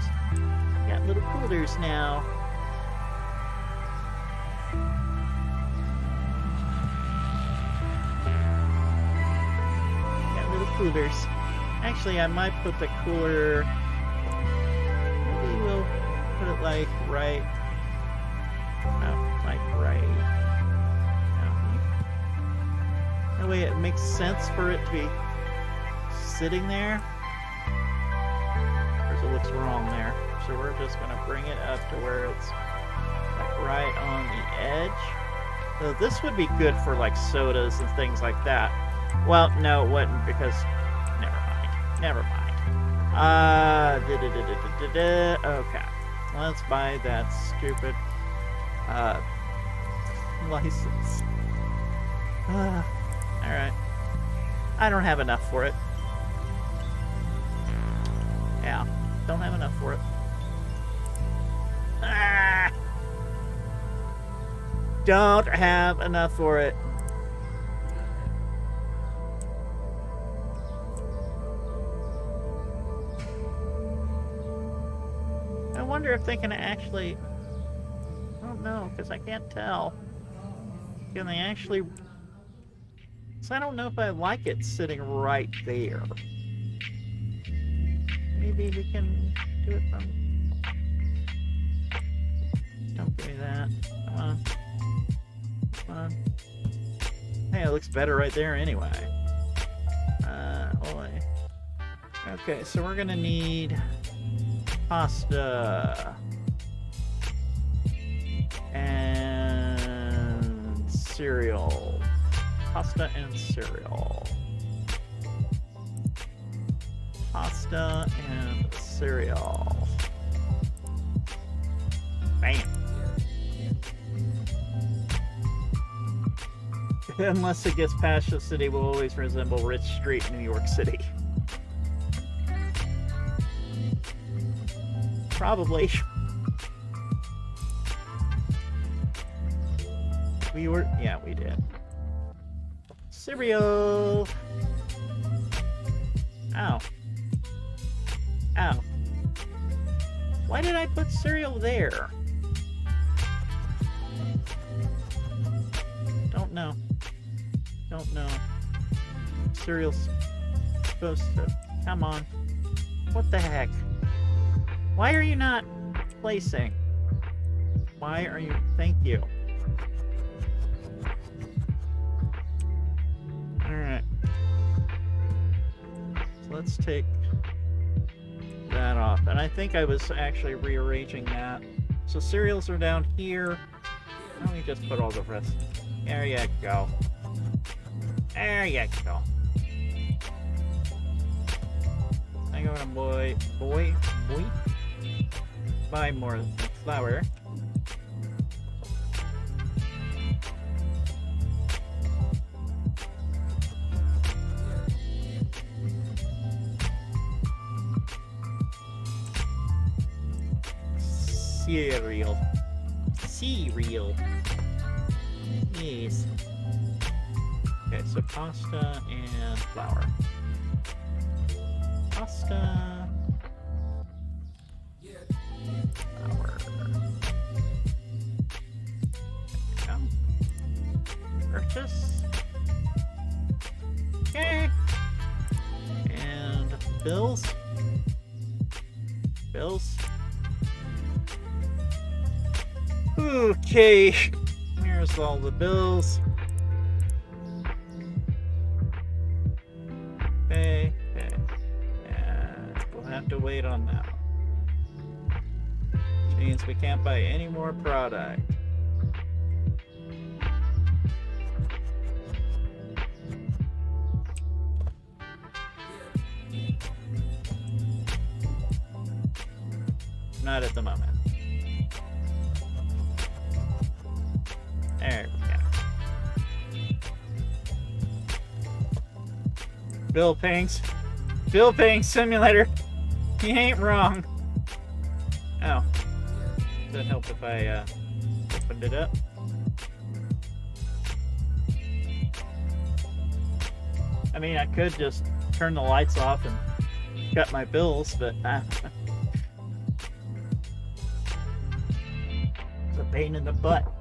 Got little coolers now. Got little coolers. Actually, I might put the cooler... Maybe we'll put it like right... No, like right... That way it makes sense for it to be sitting there. Of course, it looks wrong there. So we're just going to bring it up to where it's like right on the edge. So this would be good for like sodas and things like that. Well, no, it wouldn't because... Never mind. Okay. Let's buy that stupid license. Alright. I don't have enough for it. Yeah, don't have enough for it. Ah! Don't have enough for it. I wonder if they can actually... I don't know, because I can't tell. Can they actually... So I don't know if I like it sitting right there. Maybe we can do it from... Don't give me that. Come on. Come on. Hey, it looks better right there anyway. Hold on. Okay, so we're gonna need pasta and cereal. Pasta and cereal. Pasta and cereal. Bam. Unless it gets past the city, will always resemble Rich Street in New York City. Probably. We were... Yeah, we did. Cereal! Ow. Ow. Why did I put cereal there? Don't know. Don't know. Cereal's supposed to... Come on. What the heck? Why are you not placing? Why are you... Thank you. Alright. So let's take that off. And I think I was actually rearranging that. So cereals are down here. Let me just put all the rest. There you go. There you go. I'm gonna boy. Buy more flour. Cereal. Yes. Okay, so pasta and flour. Pasta. Flour. purchase. Okay. And bills. Bills. Okay. Here's all the bills. Okay. Okay. And we'll have to wait on that one. Which means we can't buy any more product. Not at the moment. There we go. Bill paying simulator. He ain't wrong. Oh. Does that help if I opened it up? I mean, I could just turn the lights off and cut my bills, but it's a pain in the butt.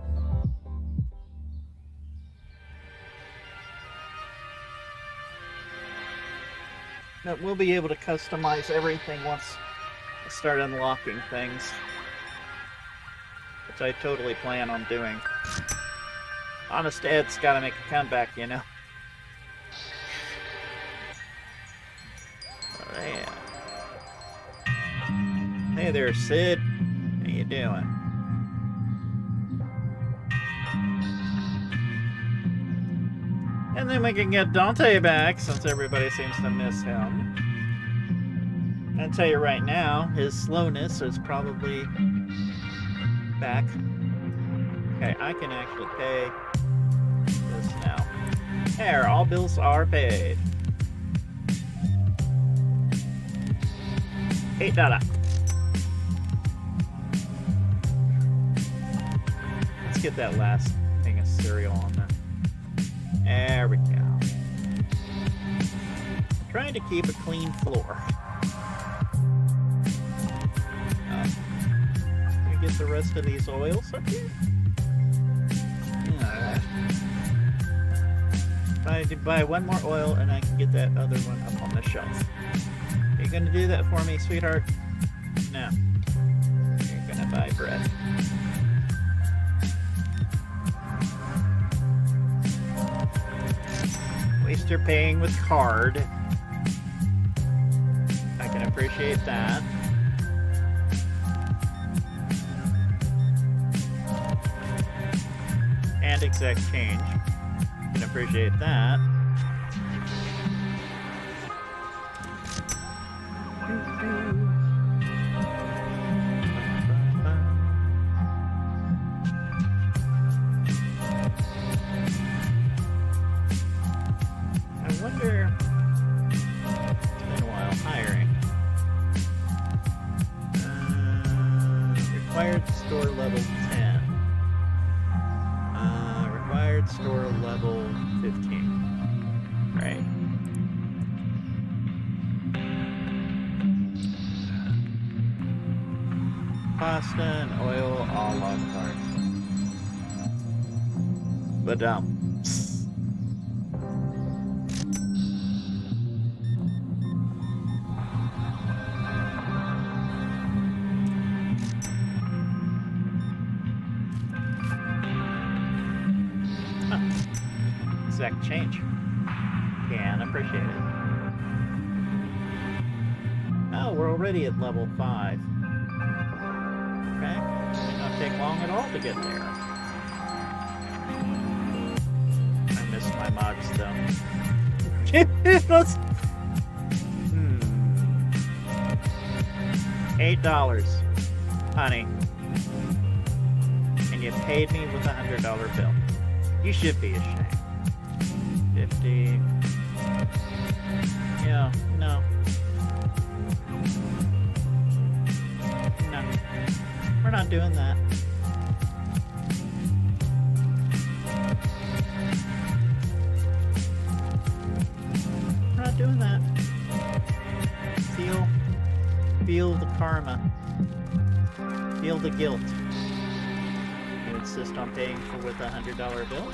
But we'll be able to customize everything once I start unlocking things, which I totally plan on doing. Honest Ed's gotta make a comeback, you know. Oh, yeah. Hey there, Sid. How you doing? And then we can get Dante back, since everybody seems to miss him. I'll tell you right now, his slowness is probably back. Okay, I can actually pay this now. There, all bills are paid. $8. Let's get that last thing of cereal on there. There we go. Trying to keep a clean floor. Can we get the rest of these oils up here? Alright. If I could buy one more oil and I can get that other one up on the shelf. Are you gonna do that for me, sweetheart? No. You're gonna buy bread. At least you're paying with card. I can appreciate that. And exact change. I can appreciate that. Pasta and oil all on cart. But exact change. Can appreciate it. Oh, we're already at level 5. Okay, might not take long at all to get there. I missed my mods though. $8, honey, and you paid me with a $100 bill. You should be ashamed. 50. Yeah, no. No. We're not doing that. We're not doing that. Feel the karma. Feel the guilt. You insist on paying for with a $100 bill?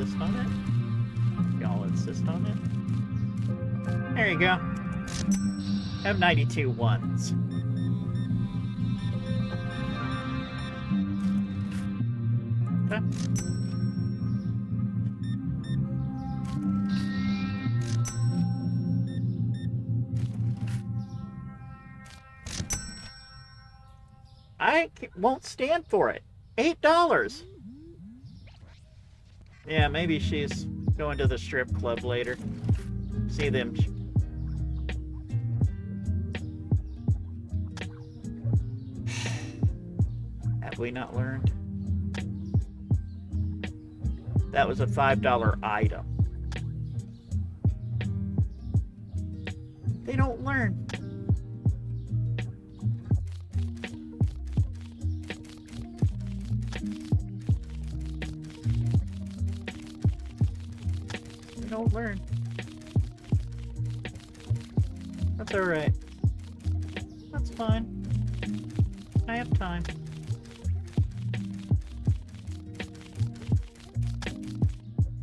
insist on it? Y'all insist on it? There you go. Have 92 ones. Okay. Won't stand for it. $8. Yeah, maybe she's going to the strip club later. See them. Have we not learned? That was a $5 item. They don't learn. Don't learn. That's alright. That's fine. I have time.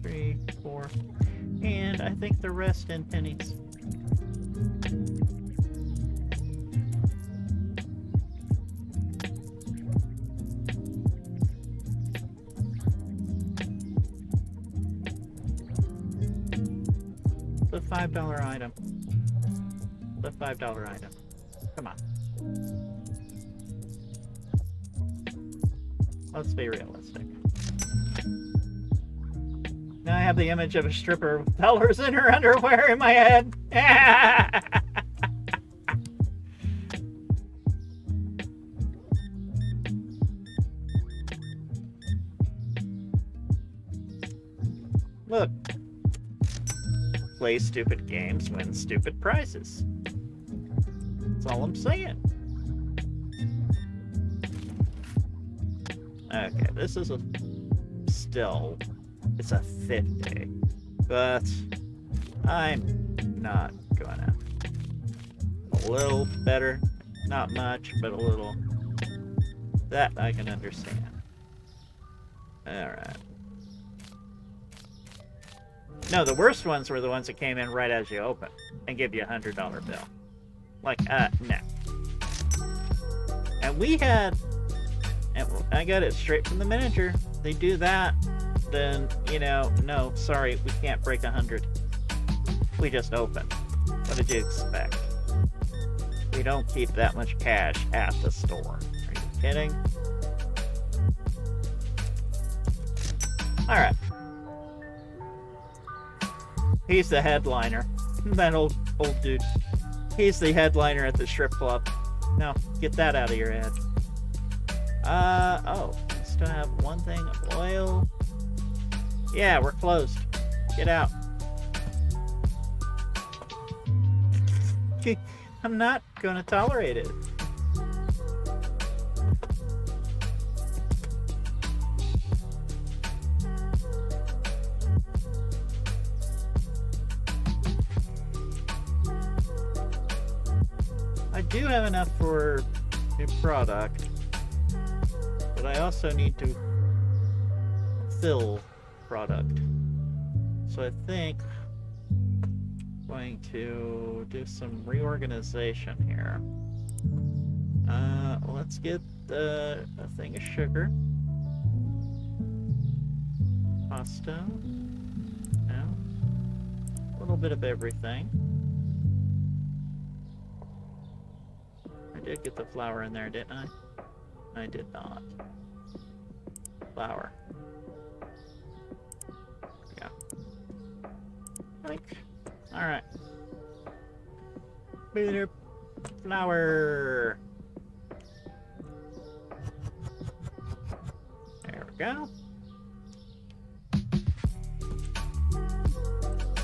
Three, four, and I think the rest in pennies. The $5 item. The $5 item. Come on. Let's be realistic. Now I have the image of a stripper with dollars in her underwear in my head. Look. Play stupid games, win stupid prizes. That's all I'm saying. Okay, this is it's a 50, but I'm not gonna. A little better, not much, but a little. That I can understand. Alright. No, the worst ones were the ones that came in right as you open and give you a $100 bill. Like, no. And we had, and I got it straight from the manager. They do that, then, you know, no, sorry, we can't break 100. We just open. What did you expect? We don't keep that much cash at the store. Are you kidding? Alright. He's the headliner. That old dude. He's the headliner at the strip club. No, get that out of your head. Oh, we still have one thing of oil. Yeah, we're closed. Get out. I'm not gonna tolerate it. I do have enough for new product, but I also need to fill product. So I think I'm going to do some reorganization here. Let's get a thing of sugar. Pasta. Yeah. A little bit of everything. I did get the flour in there, didn't I? I did not. Flour. Yeah. Like, alright. Flour. There we go.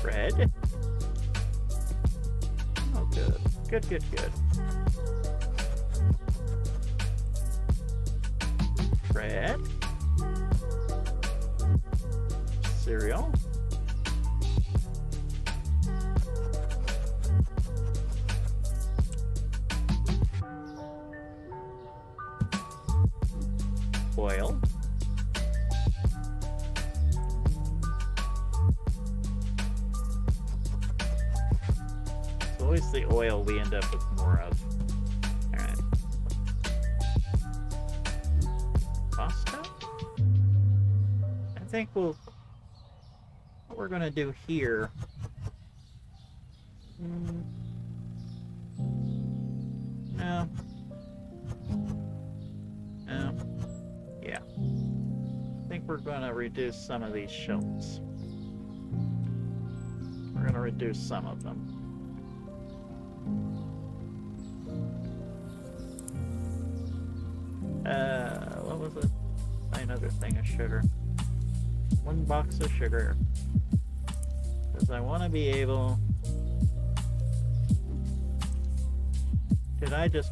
Bread. Oh, good. Good, good, good. Bread. Cereal. Oil. always the oil we end up with more of. Alright. Pasta? I think what we're gonna do here. No. No. Yeah. I think we're gonna reduce some of these shelves. We're gonna reduce some of them. What was it? Buy another thing of sugar. 1 box of sugar. Because I want to be able... Did I just...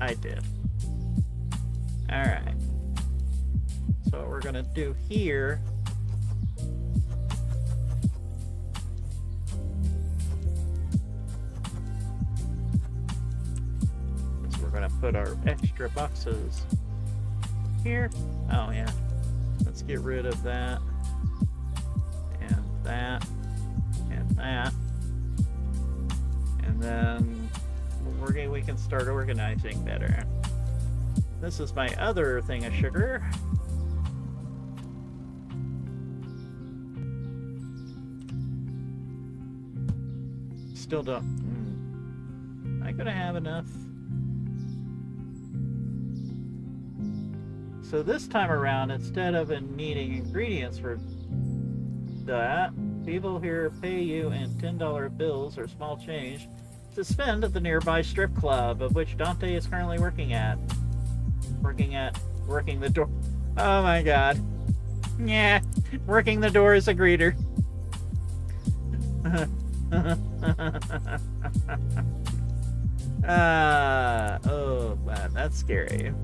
I did. Alright. So what we're going to do here... is we're going to put our extra boxes here. Oh yeah. Let's get rid of that. And that. And that. And then... we can start organizing better. This is my other thing of sugar. Still don't. Am I gonna have enough? So this time around, instead of needing ingredients for that, people here pay you in $10 bills or small change to spend at the nearby strip club, of which Dante is currently working the door. Oh my god. Yeah, working the door as a greeter. Oh man, that's scary.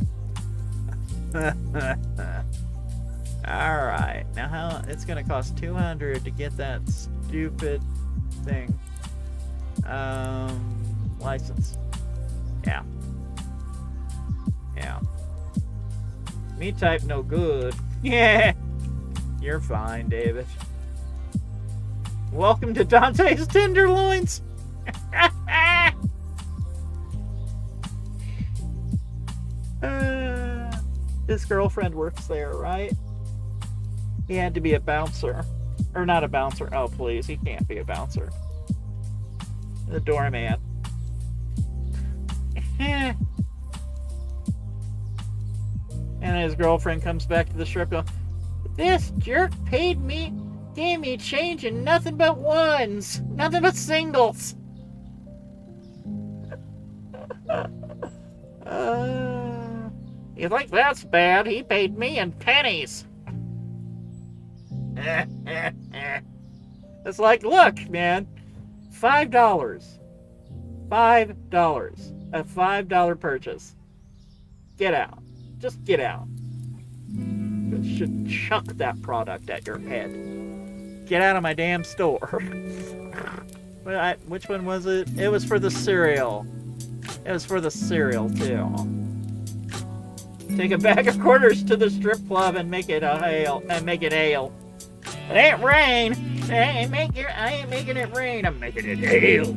Alright, now how it's gonna cost $200 to get that stupid thing. License. Yeah. Yeah. Me type no good. Yeah. You're fine, David. Welcome to Dante's Tenderloins. His girlfriend works there, right? He had to be a bouncer. Or not a bouncer. Oh, please. He can't be a bouncer. The doorman. And his girlfriend comes back to the strip going, this jerk gave me change and nothing but ones. Nothing but singles. You think that's bad? He paid me in pennies. It's like, look, man. $5. $5. A $5 purchase. Get out. Just get out. You should chuck that product at your head. Get out of my damn store. Which one was it? It was for the cereal. It was for the cereal, too. Take a bag of quarters to the strip club and make it ale. It ain't rain. I ain't making it rain. I'm making it ale.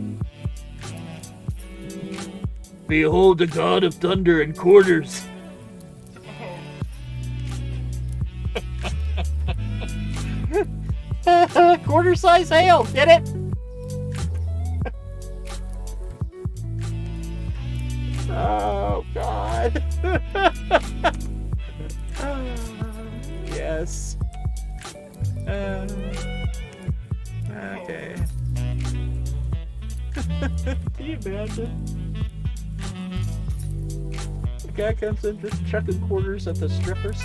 Behold the god of thunder and quarters. Quarter size ale. Get it? Oh God. Yes. Okay. Can you imagine? The guy comes in just chucking quarters at the strippers.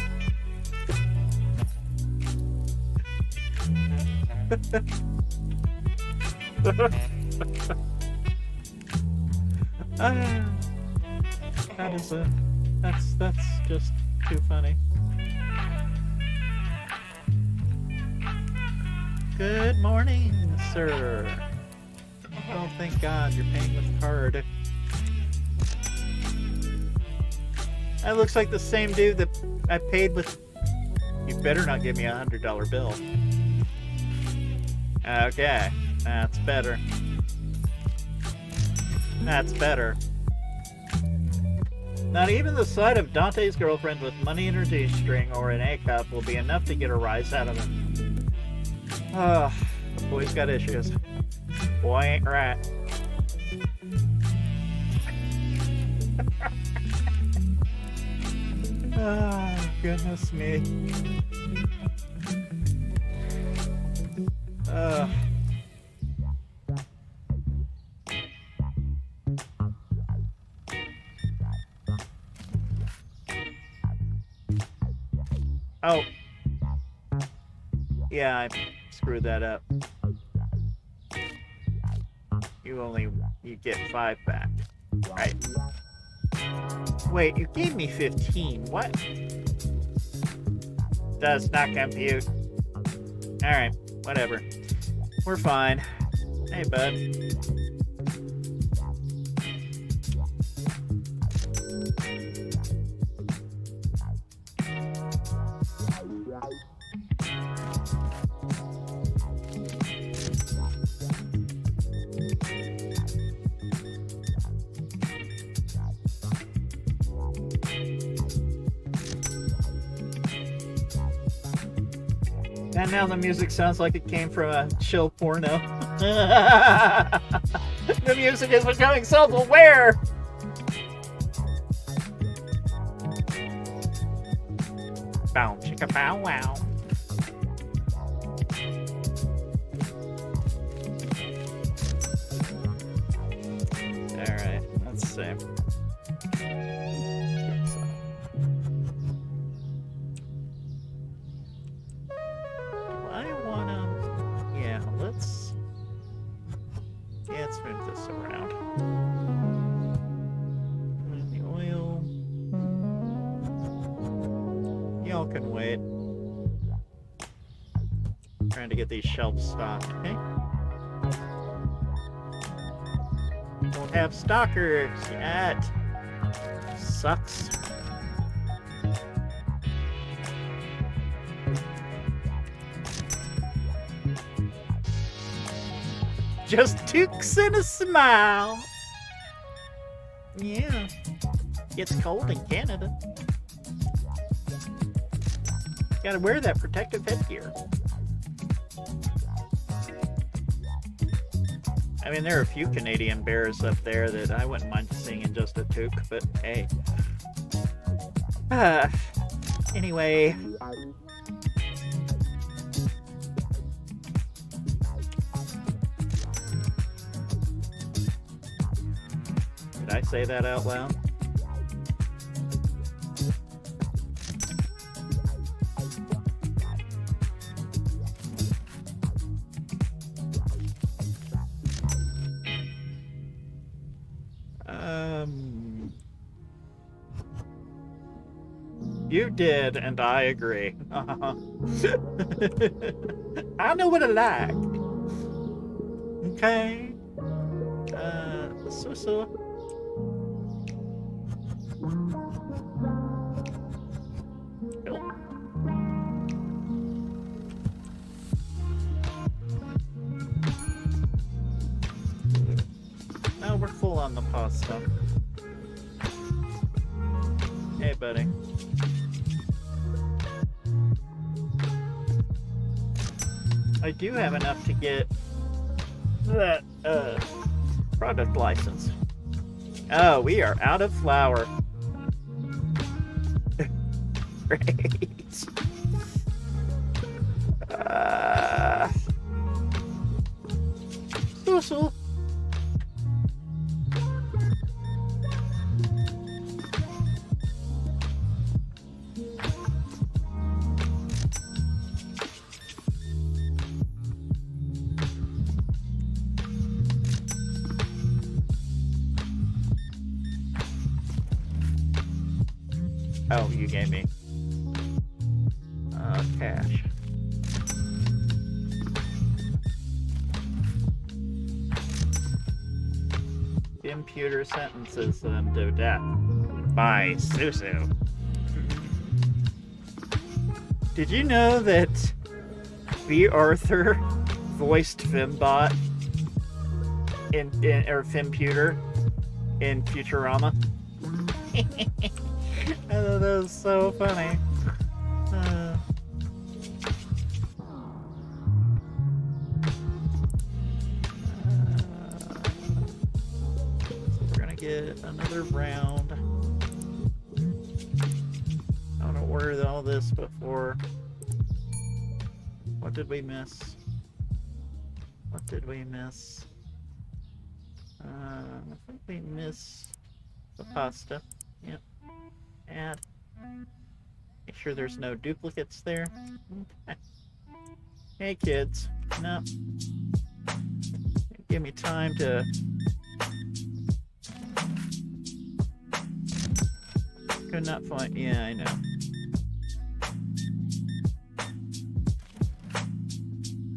That's just too funny. Good morning, sir. Oh, thank God you're paying with card. That looks like the same dude that I paid with. You better not give me $100 bill. Okay, that's better. That's better. Not even the sight of Dante's girlfriend with money in her G-string or an A-cup will be enough to get a rise out of him. Ah, the boy's got issues. Boy ain't right. Ah, goodness me. Oh. Yeah, I screwed that up. You get 5 back. Right. Wait, you gave me 15. What? Does not compute. Alright, whatever. We're fine. Hey, bud. And now the music sounds like it came from a chill porno. The music is becoming self-aware. Bow chicka bow wow. Alright, let's see. Let's move this around. And the oil. Y'all can wait. Trying to get these shelves stocked, okay? Don't have stalkers yet. Sucks. Just toques and a smile. Yeah. It's cold in Canada. Gotta wear that protective headgear. I mean, there are a few Canadian bears up there that I wouldn't mind seeing in just a toque, but hey. Anyway. Did I say that out loud? You did, and I agree. I know what I like. Okay. So. Cool. Now we're full on the pasta. Hey, buddy. I do have enough to get that product license. Oh, we are out of flour. Great. So. Oh, you gave me cash. Computer sentences them to death by Susu. Did you know that B. Arthur voiced Fimbot in or Fimputer in Futurama. I thought that was so funny. We're gonna get another round. I want to order all this before. What did we miss? What did we miss? I think we missed the pasta. Yep. Add. Make sure there's no duplicates there. Okay. Hey kids. No. Give me time to... Could not find... Yeah, I know.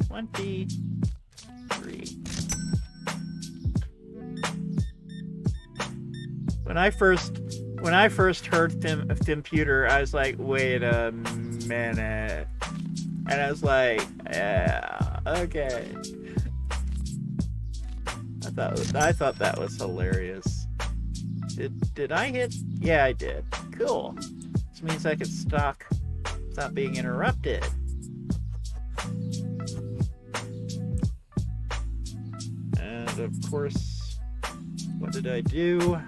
$23. When I first heard computer, I was like, wait a minute. And I was like, yeah, okay. I thought that was hilarious. Did I hit? Yeah, I did. Cool. This means I could stop being interrupted. And of course, what did I do?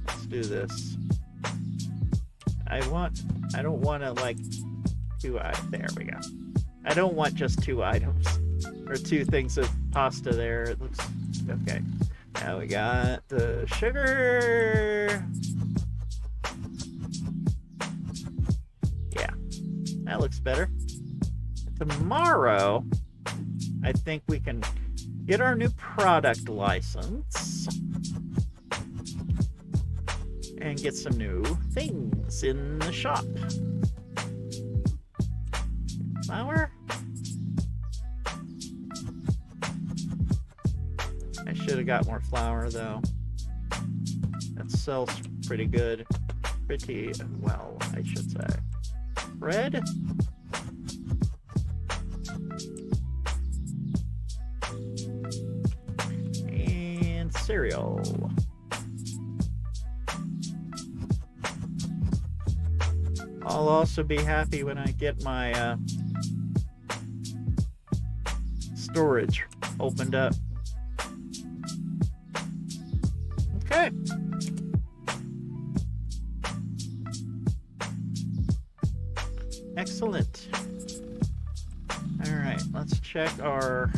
Let's do this. I don't want to like there we go. I don't want just 2 items or 2 things of pasta there. It looks okay. Now we got the sugar. Yeah, that looks better. Tomorrow, I think we can get our new product license and get some new things in the shop. Flour? I should have got more flour though. That sells pretty good. Pretty well, I should say. Bread? And cereal. I'll also be happy when I get my storage opened up. Okay. Excellent. All right, let's check our...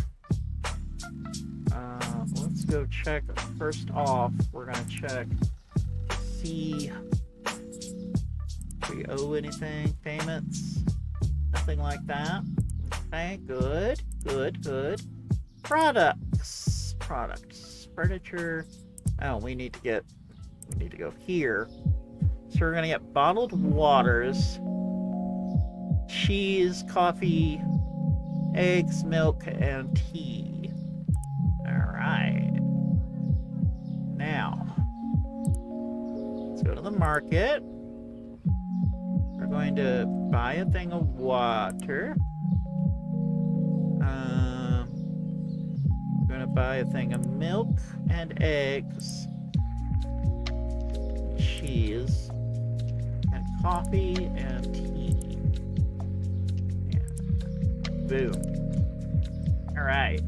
let's go check. First off, we're going to check to see if we owe anything, payments, nothing like that. Okay, good. Products, furniture. Oh, we need to go here. So we're gonna get bottled waters, cheese, coffee, eggs, milk, and tea. All right. Now, let's go to the market. We're going to buy a thing of water. We're going to buy a thing of milk and eggs, cheese, and coffee and tea. And boom. All right.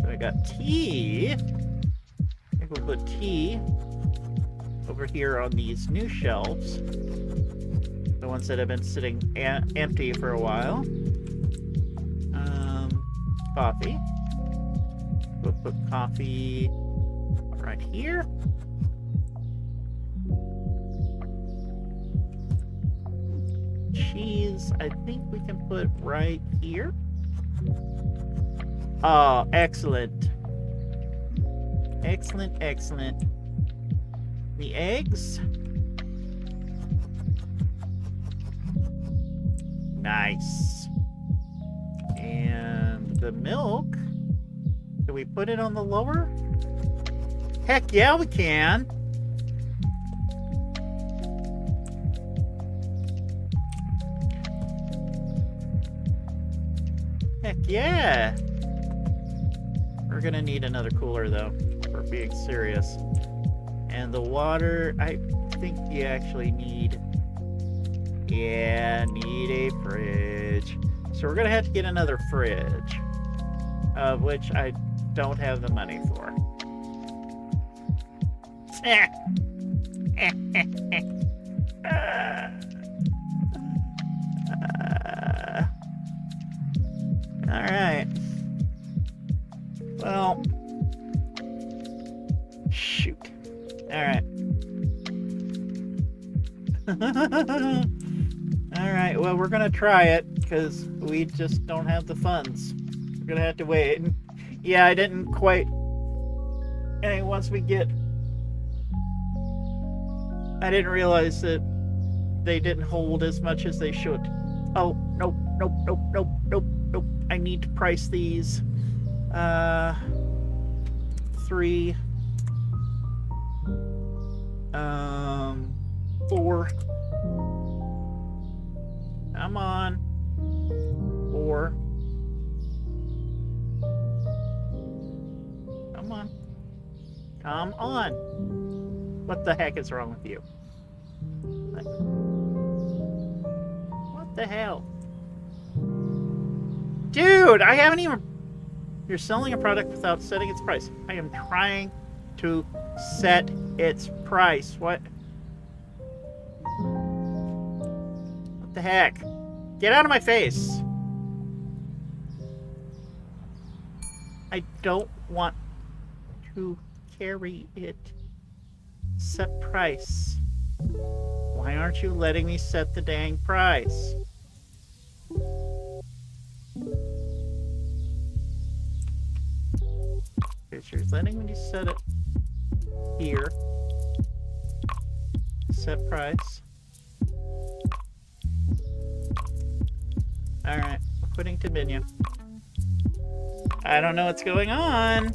So I got tea. I think we'll put tea over here on these new shelves, the ones that have been sitting empty for a while. Coffee. We'll put coffee right here. Cheese, I think we can put right here. Oh, excellent. Excellent. The eggs. Nice. And the milk. Can we put it on the lower? Heck yeah, we can. Heck yeah. gonna need another cooler though, for being serious. And the water, I think you actually need... Yeah, need a fridge. So we're gonna have to get another fridge. Of which I don't have the money for. Alright. Well. Shoot. Alright. Alright, well, we're gonna try it, because we just don't have the funds. We're gonna have to wait. Yeah, I didn't quite... And once we get... I didn't realize that they didn't hold as much as they should. Oh, nope, nope, nope, nope, nope, nope. I need to price these. 3... 4. Come on. 4. Come on. Come on. What the heck is wrong with you? What the hell? Dude, I haven't even... You're selling a product without setting its price. I am trying to set its price. What? What the heck? Get out of my face. I don't want to carry it. Set price. Why aren't you letting me set the dang price? You're letting me set it here. Set price. Alright, quitting to menu. I don't know what's going on.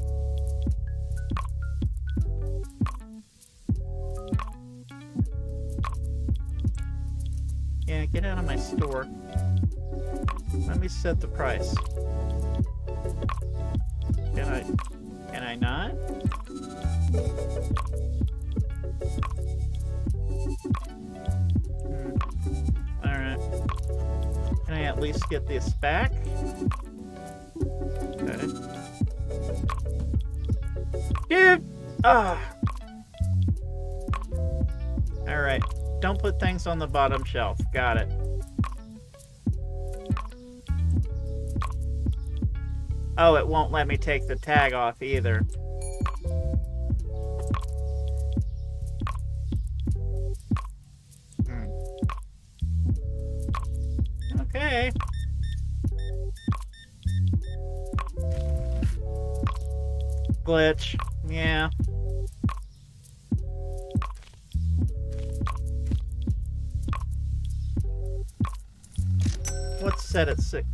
Yeah, get out of my store. Let me set the price. Can I not? Alright. Can I at least get this back? Okay. Dude! Ah! Alright. Don't put things on the bottom shelf. Got it. Oh, it won't let me take the tag off either. Okay. Glitch. Yeah. Let's set it 6.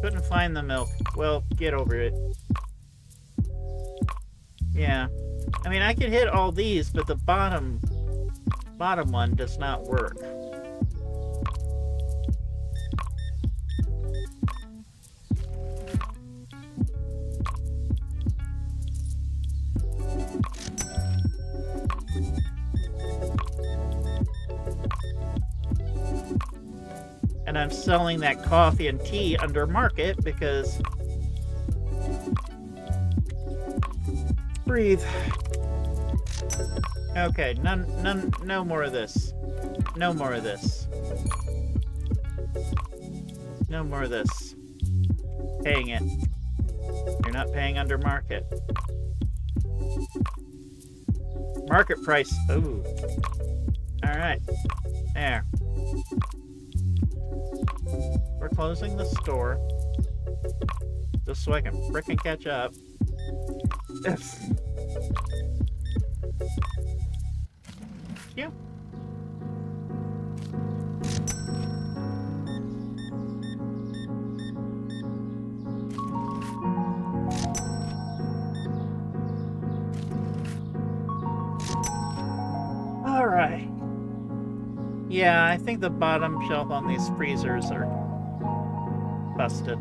Couldn't find the milk. Well, get over it. Yeah. I mean, I can hit all these, but the bottom one does not work. And I'm selling that coffee and tea under market because... Breathe. Okay, no more of this. No more of this. No more of this. Paying it. You're not paying under market. Market price. Ooh. Alright. There. We're closing the store. Just so I can frickin' catch up. Yeah. All right. Yeah, I think the bottom shelf on these freezers are busted.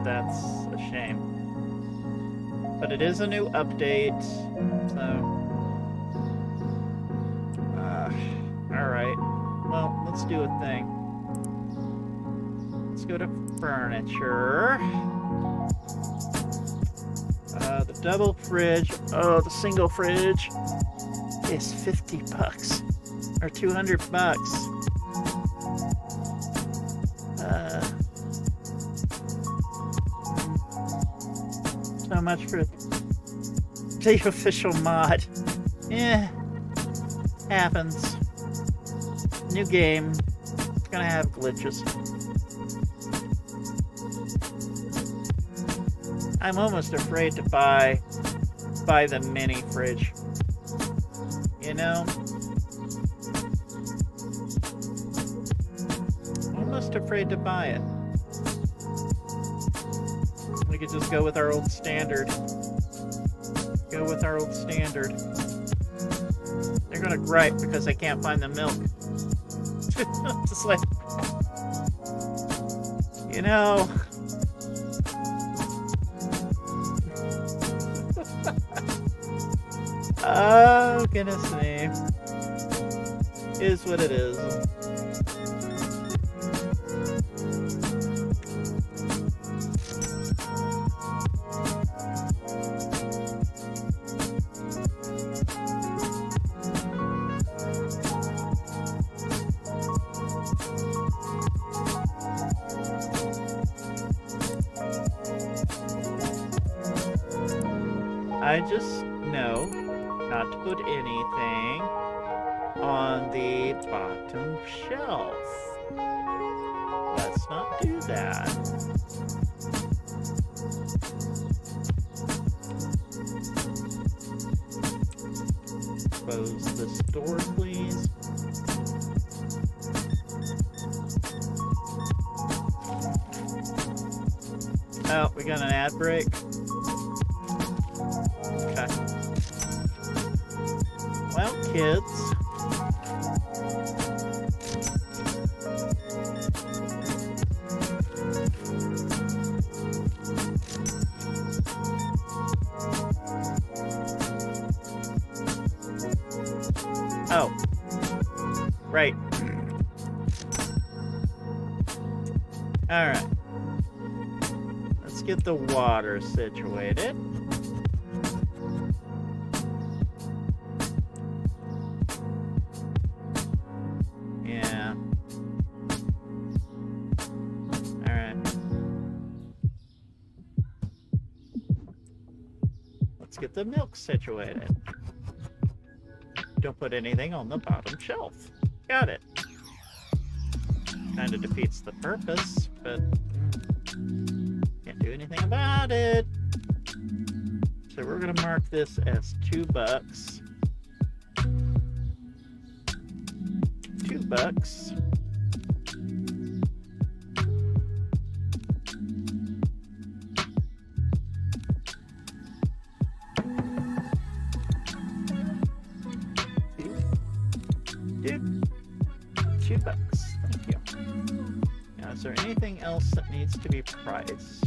That's a shame. But it is a new update, so... Alright. Well, let's do a thing. Let's go to furniture. The double fridge. Oh, the single fridge is $50 or $200. So much for the official mod. Yeah, happens. New game. It's gonna have glitches. I'm almost afraid to buy the mini fridge. You know? Almost afraid to buy it. We could just go with our old standard. Go with our old standard. They're gonna gripe because they can't find the milk. Just like, you know. Oh, goodness me. Is what it is. I just know not to put anything on the bottom shelf. Let's not do that. Close this door, please. Oh, we got an ad break. Okay. Well, kids. Oh. Right. Alright. Let's get the water situated. Yeah. Alright. Let's get the milk situated. Don't put anything on the bottom shelf. Got it. Kind of defeats the purpose, but can't do anything about it. So we're gonna mark this as $2. $2. $2. Thank you. Now, is there anything else that needs to be priced?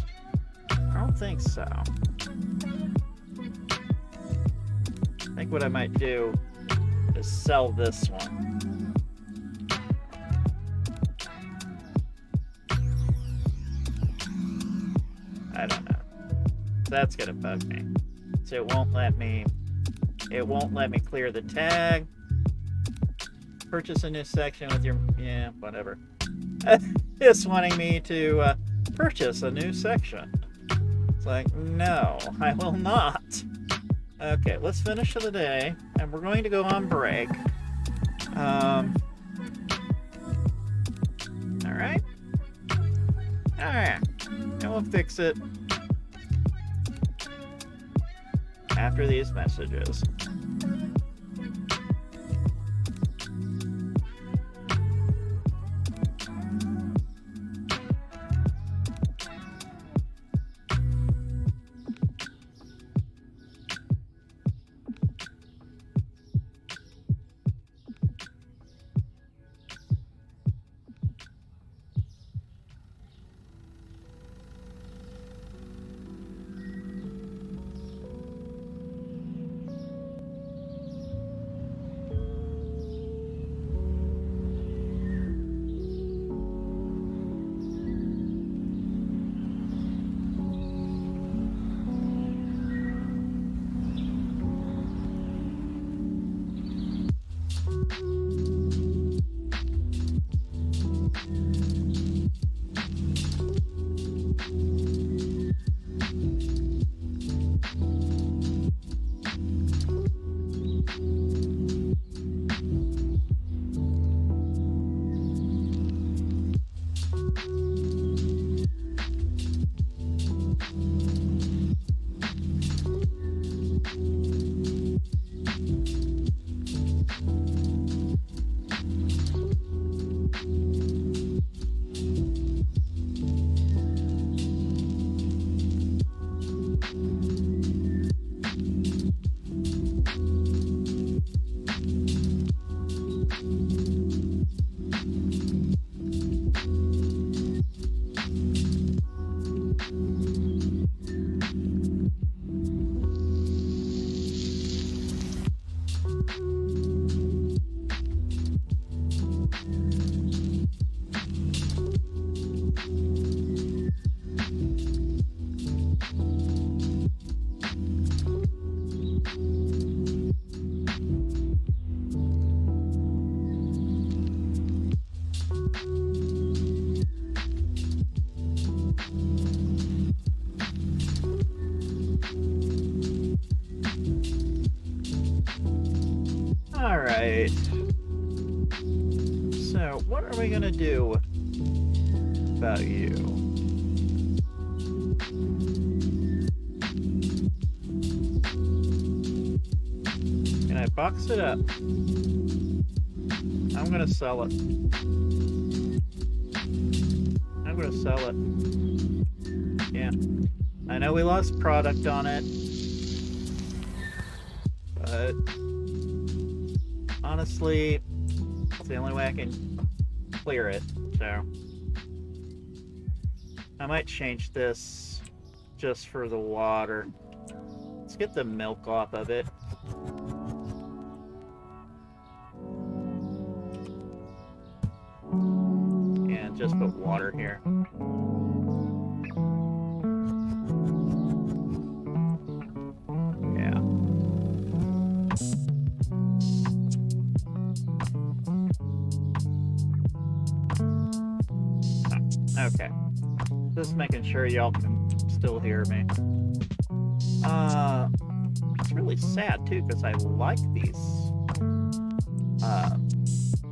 I don't think so. I think what I might do is sell this one. I don't know. That's gonna bug me. So it won't let me clear the tag. Purchase a new section with your, yeah, whatever. It's wanting me to purchase a new section. It's like, no, I will not. Okay, let's finish for the day, and we're going to go on break. Alright. Alright. And we'll fix it after these messages. So, what are we gonna do about you? Can I box it up? I'm gonna sell it. I'm gonna sell it. Yeah. I know we lost product on it. But honestly, it's the only way I can clear it, so I might change this just for the water. Let's get the milk off of it. And just put water here. Yeah. Okay. Just making sure y'all can still hear me. It's really sad too, because I like these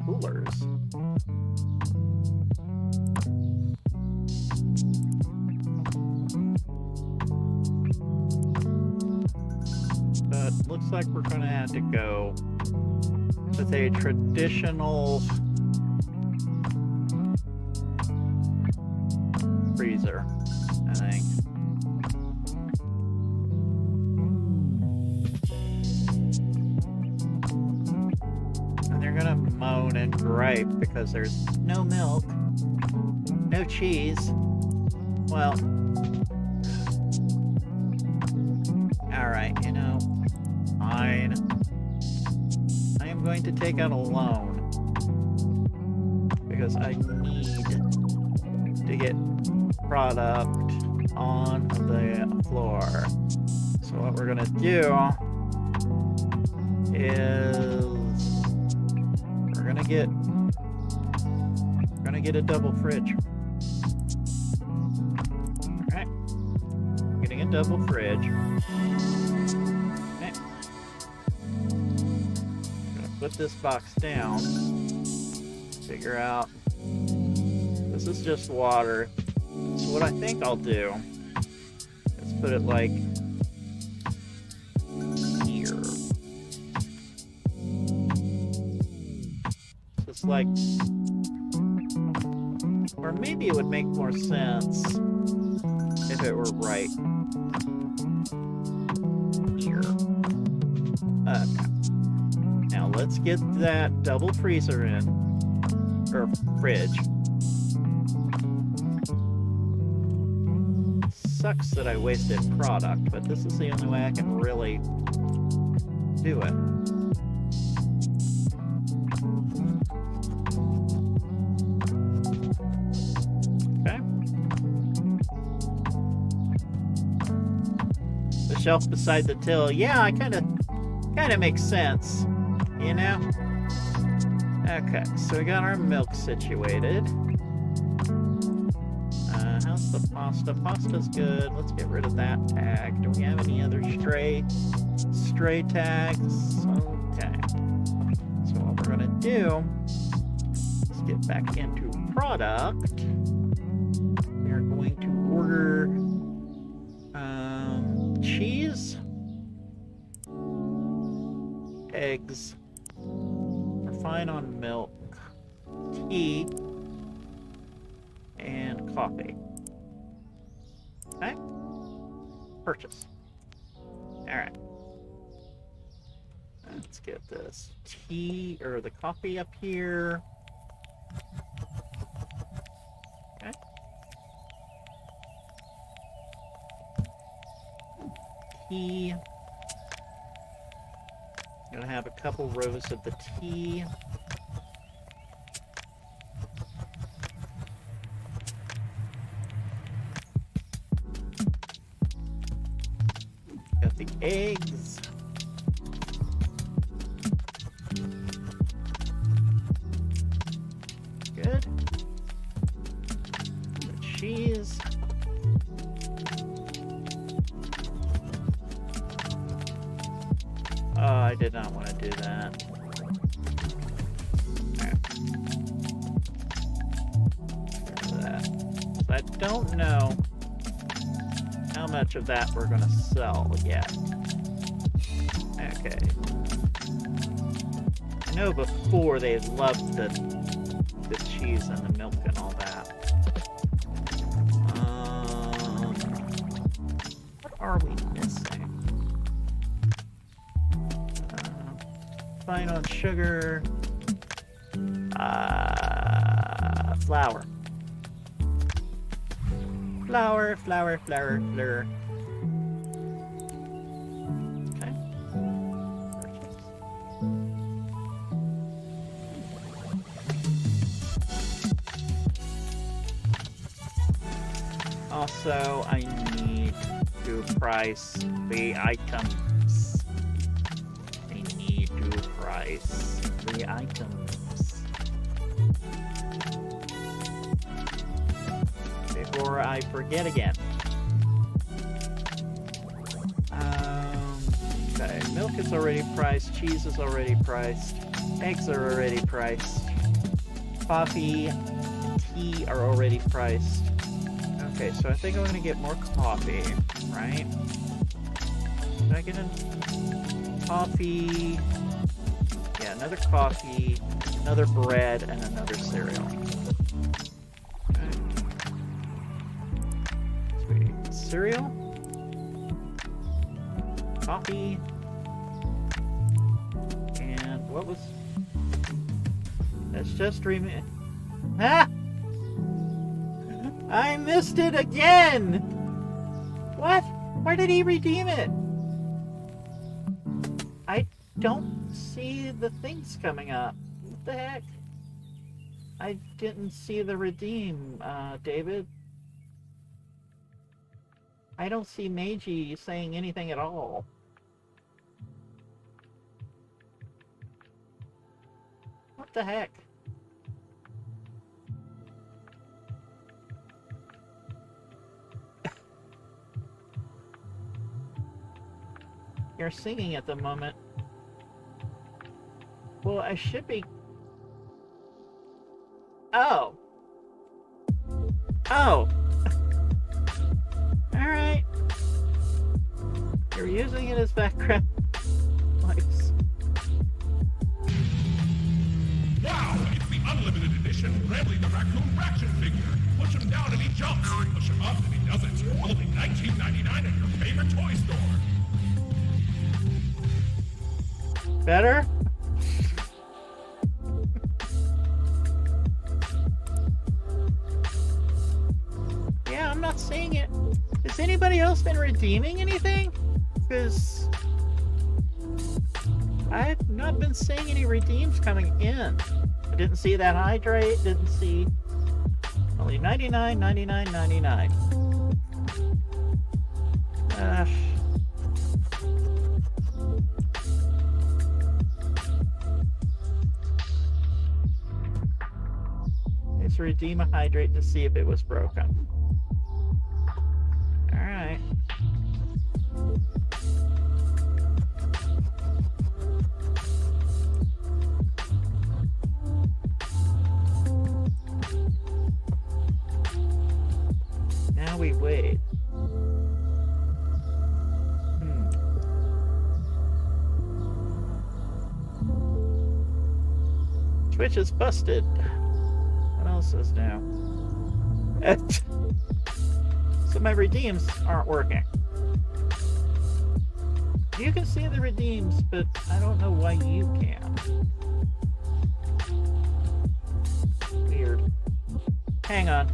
coolers. But looks like we're gonna have to go with a traditional freezer, I think. And they're gonna moan and gripe because there's no milk, no cheese. Well, alright, you know, fine. I am going to take out a loan because I need to get product on the floor. So what we're gonna do is we're gonna get a double fridge. Alright. Getting a double fridge. Okay. Gonna put this box down. Figure out this is just water. So what I think I'll do is put it like here. Just like, or maybe it would make more sense if it were right here. Okay. Now let's get that double freezer in, or fridge. Sucks that I wasted product, but this is the only way I can really do it. Okay. The shelf beside the till. Yeah, I kind of makes sense, you know? Okay, so we got our milk situated. How's the pasta? Pasta's good. Let's get rid of that tag. Do we have any other stray tags? Okay. So what we're gonna do is get back into product. We are going to order cheese, eggs. We're fine on milk, tea, and coffee. Okay. Purchase. Alright. Let's get this tea or the coffee up here. Okay. Tea. Gonna have a couple rows of the tea. Got the eggs. Good. The cheese. Oh, I did not want to do that. Right. I don't know how much of that we're gonna sell yet. Okay. I know before they loved the cheese and the milk and all that. What are we missing? Fine on sugar. Flour. Flour. Okay. Also, I need to price the items. I need to price the items. Before I forget again. Okay, milk is already priced, cheese is already priced, eggs are already priced, coffee and tea are already priced. Okay, so I think I'm gonna get more coffee, right? Did I get a coffee? Yeah, another coffee, another bread, and another cereal. Cereal, coffee, and what was? Let's just remember. Ah! I missed it again. What? Where did he redeem it? I don't see the things coming up. What the heck? I didn't see the redeem, David. I don't see Meiji saying anything at all. What the heck? You're singing at the moment. Well, I should be... Oh. Oh. Alright. You're using it as background lights. Wow! It's the unlimited edition Bradley the Raccoon Fraction figure. Push him down and he jumps. Push him up and he doesn't. Only $19.99 at your favorite toy store. Better? Yeah, I'm not seeing it. Has anybody else been redeeming anything? Because I've not been seeing any redeems coming in. I didn't see that hydrate, didn't see only 99, 99, 99. Let's redeem a hydrate to see if it was broken. Alright. Now we wait. Twitch is busted. What else is new? So my redeems aren't working. You can see the redeems, but I don't know why you can't. Weird. Hang on.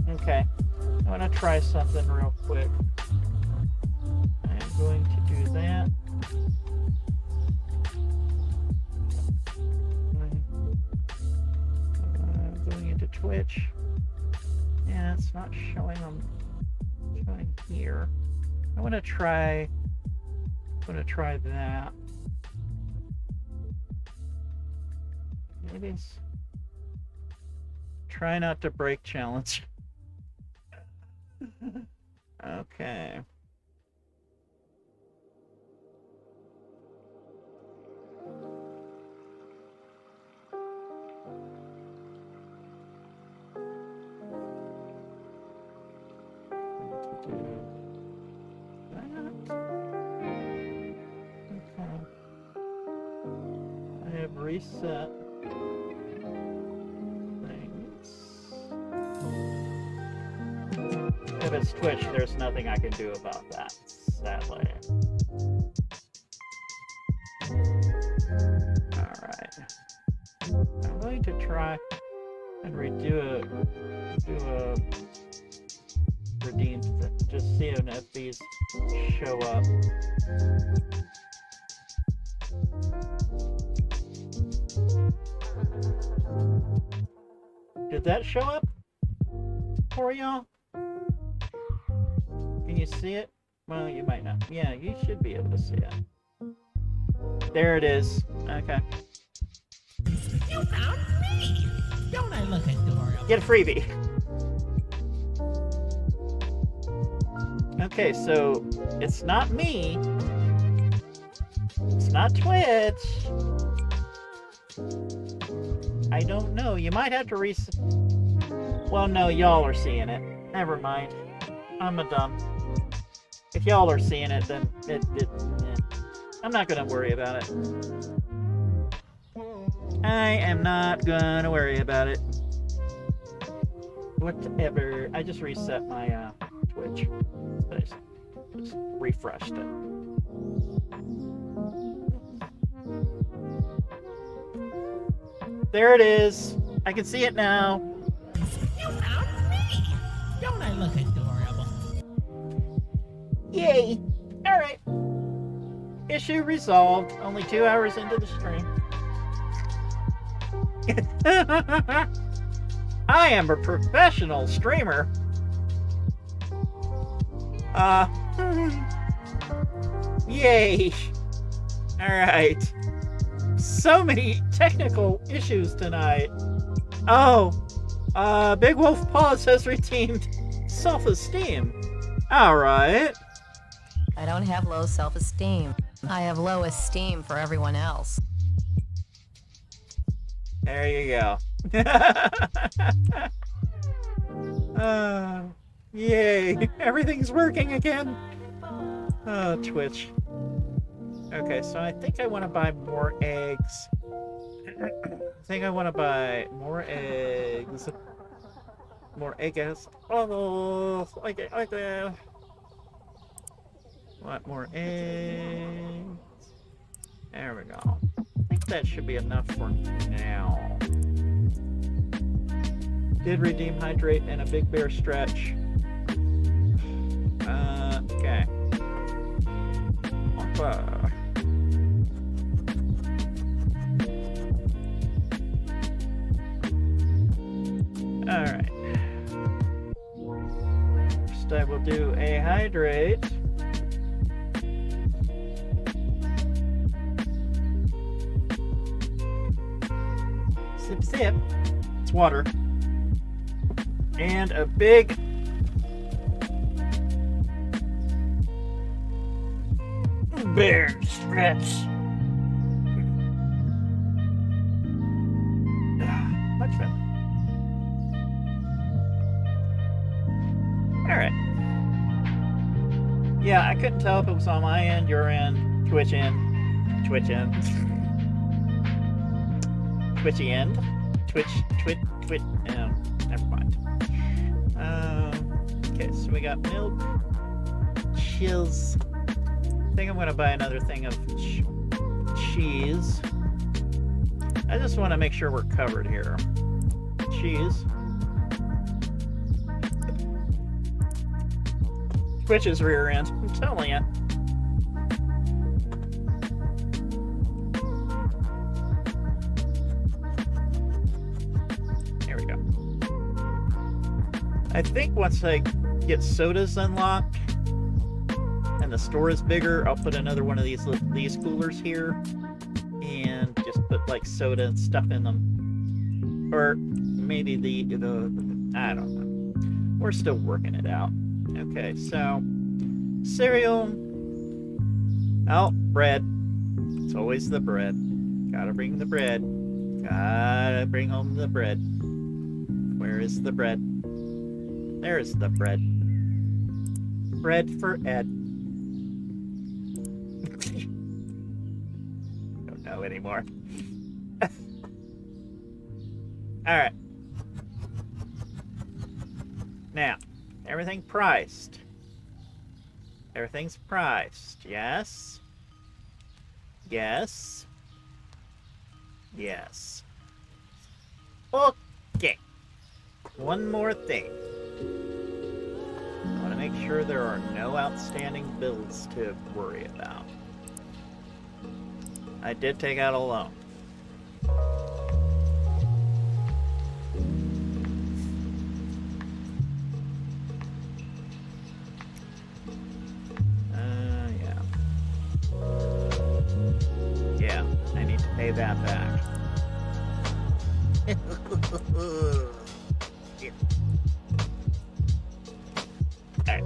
Okay. I want to try something real quick. I'm going to do that. Going into Twitch. Yeah, it's not showing on here. I want to try that. Maybe it's try not to break challenge. Okay. reset things. If it's Twitch, there's nothing I can do about that, sadly. Alright. I'm going to try and do a redeem thing. Just seeing if these show up. Did that show up for y'all? Can you see it? Well, you might not. Yeah, you should be able to see it. There it is. Okay. You found me! Don't I look adorable? Get a freebie. Okay, so it's not me. It's not Twitch. I don't know. You might have to reset. Well, no, y'all are seeing it. Never mind. I'm a dumb. If y'all are seeing it, then I'm not gonna worry about it. I am not gonna worry about it. Whatever. I just reset my Twitch. I just refreshed it. There it is. I can see it now. You found me! Don't I look adorable? Yay! Alright. Issue resolved. Only 2 hours into the stream. I am a professional streamer. Yay! Alright. So many technical issues tonight. Oh, Big Wolf Paws has redeemed self-esteem. Alright. I don't have low self-esteem. I have low esteem for everyone else. There you go. Yay. Everything's working again. Oh, Twitch. Okay, so I think I want to buy more eggs. I think I want to buy more eggs. More eggs. Oh, like that. Want more eggs. There we go. I think that should be enough for now. Did redeem hydrate and a big bear stretch. Okay. Alright. First I will do a hydrate. Sip, sip. It's water. And a big bear stretch. Much better. Alright. Yeah, I couldn't tell if it was on my end, your end, Twitch end, Twitch end. Twitchy end? Twitch, never mind. Okay, so we got milk, cheese. I think I'm gonna buy another thing of cheese. I just want to make sure we're covered here. Cheese. Twitch's rear end, I'm telling you. There we go. I think once I get sodas unlocked and the store is bigger, I'll put another one of these coolers here and just put like soda and stuff in them. Or maybe the I don't know. We're still working it out. Okay, so cereal. Oh, bread. It's always the bread. Gotta bring the bread. Gotta bring home the bread. Where is the bread? There's the bread. Bread for Ed. Don't know anymore. Alright. Now, everything priced. Everything's priced. Yes. Yes. Yes. Okay. One more thing. I want to make sure there are no outstanding bills to worry about. I did take out a loan. Yeah, I need to pay that back. I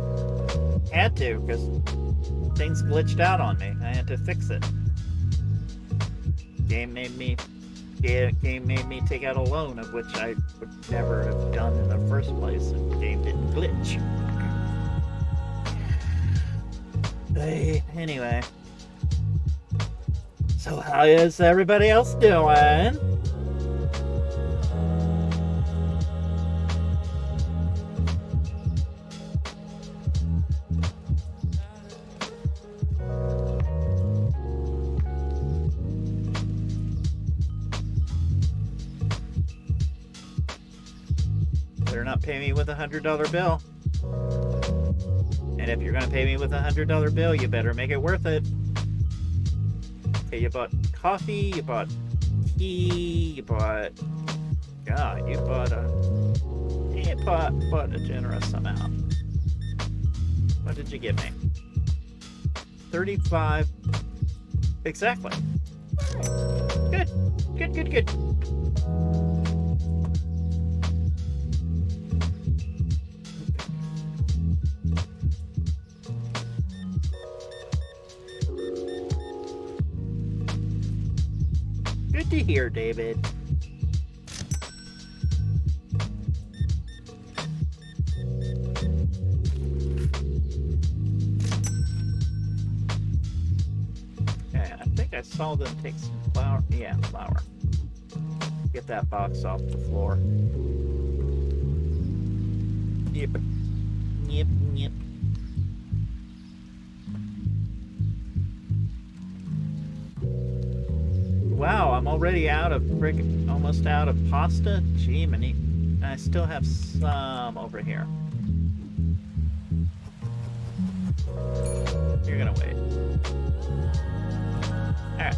had to, because things glitched out on me. I had to fix it. Game made me take out a loan, of which I would never have done in the first place, and the game didn't glitch. Anyway. So how is everybody else doing? Better not pay me with $100 bill. And if you're gonna pay me with $100 bill, you better make it worth it. Okay, you bought coffee, you bought tea, you bought... God, you bought a generous amount. What did you give me? 35. Exactly. Good. Good, good, good. Good to hear, David. Okay, I think I saw them take some flour. Yeah, flour. Get that box off the floor. Yep. Yep, yep. Wow, I'm already out of almost out of pasta. Gee, I still have some over here. You're gonna wait. Alright.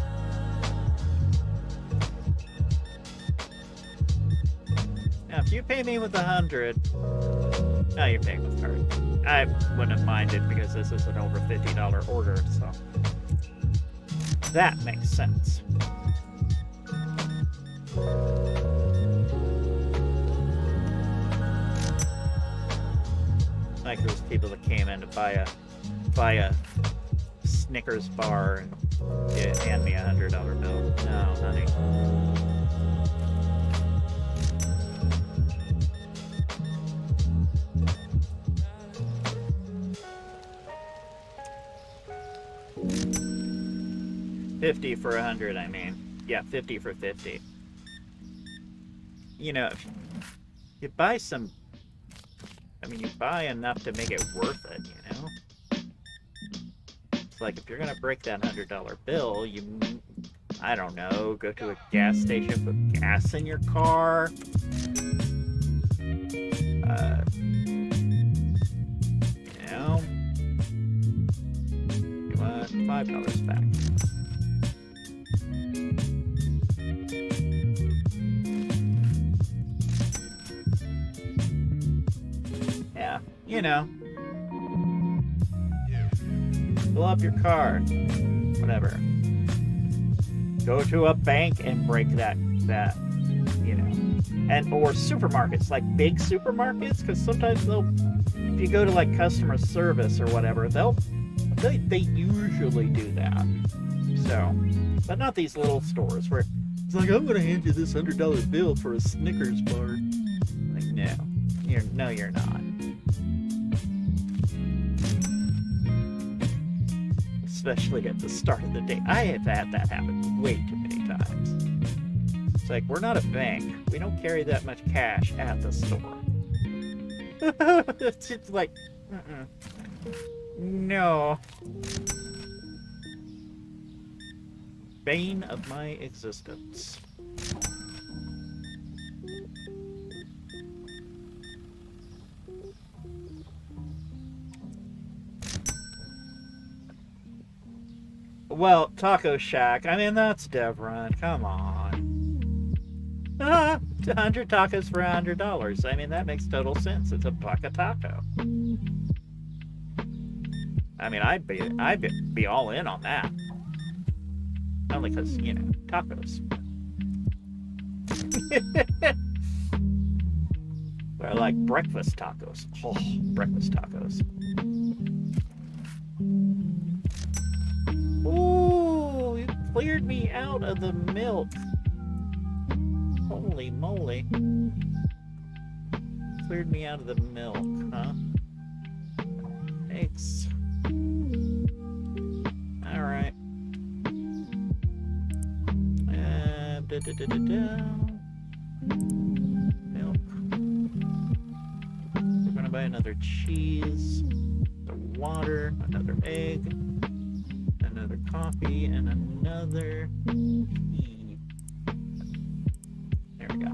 Now, if you pay me with 100, no, you're paying with card. I wouldn't have minded because this is an over $50 order, so that makes sense. Like those people that came in to buy a Snickers bar and hand me $100 bill. No, honey. $50 for 100, I mean. Yeah, 50 for 50. You know, if you buy some... I mean, you buy enough to make it worth it, you know? It's like, if you're gonna break that $100 bill, you... I don't know, go to a gas station, put gas in your car. You know? You want $5 back. You know, fill up your car, whatever. Go to a bank and break that, you know, and or supermarkets, like big supermarkets, because sometimes if you go to like customer service or whatever, they usually do that. So, but not these little stores where it's like, I'm gonna hand you this $100 bill for a Snickers bar. Like, no, you're not. Especially at the start of the day. I have had that happen way too many times. like, we're not a bank. We don't carry that much cash at the store. It's just like, no. Bane of my existence. Well, Taco Shack. I mean, that's Devron. Come on. 100 tacos for $100. I mean, that makes total sense. It's a buck a taco. I mean, I'd be all in on that. Only because, you know, tacos. I like breakfast tacos. Oh, breakfast tacos. Ooh, you cleared me out of the milk. Holy moly. Cleared me out of the milk, huh? Thanks. Alright. Milk. We're gonna buy another cheese, another water, another egg, another coffee, and another tea. There we go.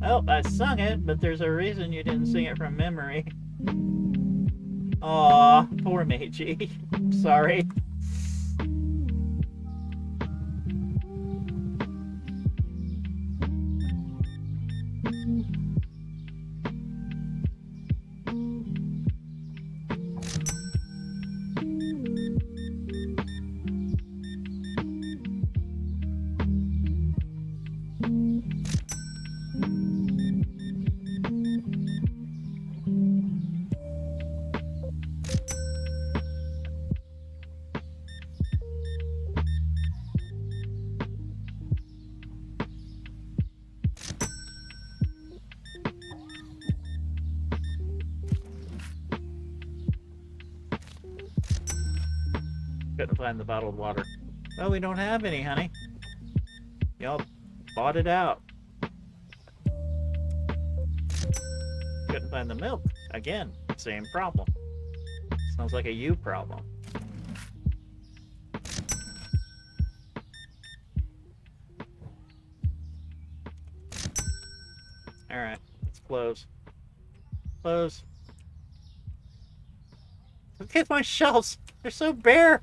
Oh, I sung it, but there's a reason you didn't sing it from memory. Aw, poor Meiji. Sorry. Couldn't find the bottled water. Well, we don't have any, honey. Y'all bought it out. Couldn't find the milk. Again, same problem. Sounds like a you problem. Alright, let's close. Close. Look at my shelves. They're so bare.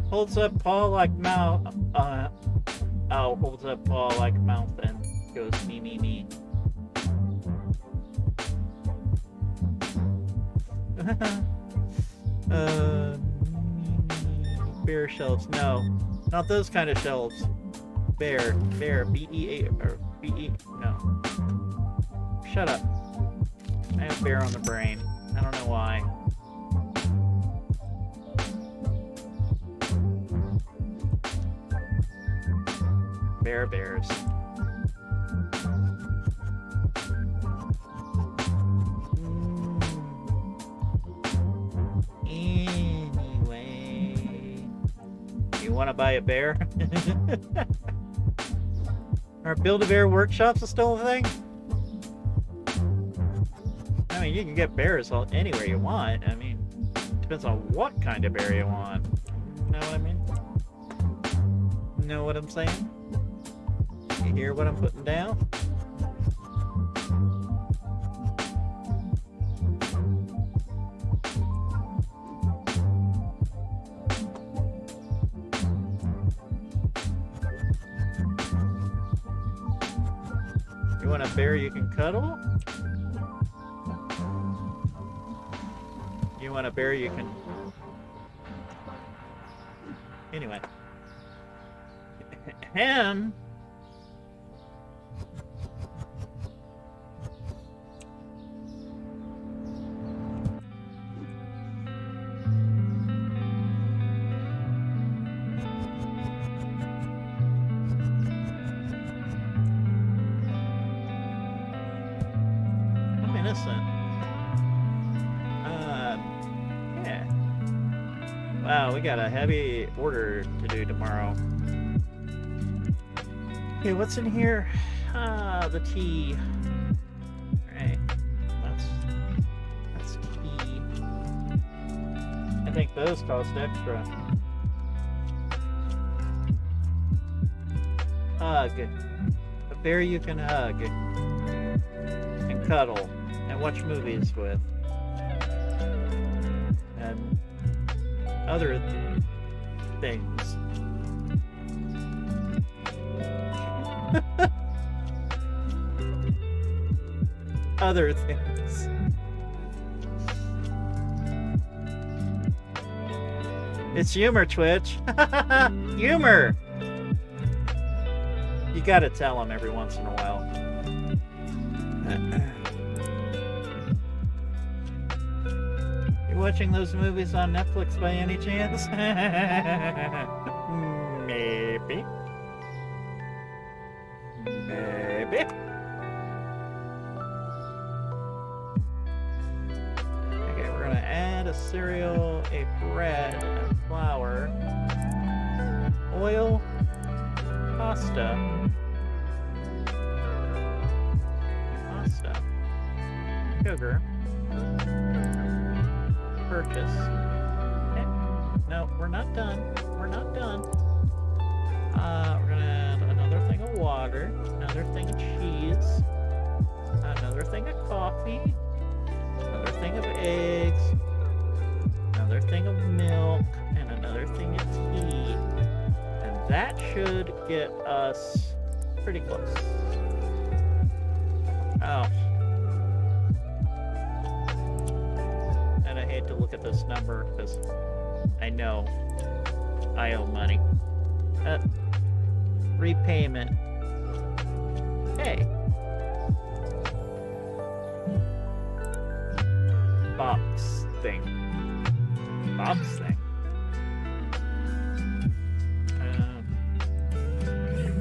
Holds up paw like mouth. Oh, holds up paw like mouth and goes me, me, me. Bare shelves. No, not those kind of shelves. Bear, B-E-A, or B-E, no. Shut up. I have bear on the brain. I don't know why. Bears. Anyway, you want to buy a bear? Are Build-A-Bear workshops still a thing? I mean, you can get bears anywhere you want. I mean, depends on what kind of bear you want. You know what I mean? Know what I'm saying? You hear what I'm putting down? You want a bear you can cuddle? You want a bear you can... Anyway. Him... Wow, we got a heavy order to do tomorrow. Okay, what's in here? Ah, the tea. Alright. That's tea. I think those cost extra. Hug. A bear you can hug. And cuddle. And watch movies with. And other things. Other things. It's humor, Twitch. Humor. You gotta tell them every once in a while. You watching those movies on Netflix by any chance? Maybe. Maybe. Okay, we're gonna add a cereal, a bread, a flour, oil, pasta, sugar, purchase. Okay. No, we're not done. We're not done. We're gonna add another thing of water, another thing of cheese, another thing of coffee, another thing of eggs, another thing of milk, and another thing of tea. And that should get us pretty close. Oh. And I hate to look at this number because I know I owe money. Repayment. Hey. Box thing. Box thing.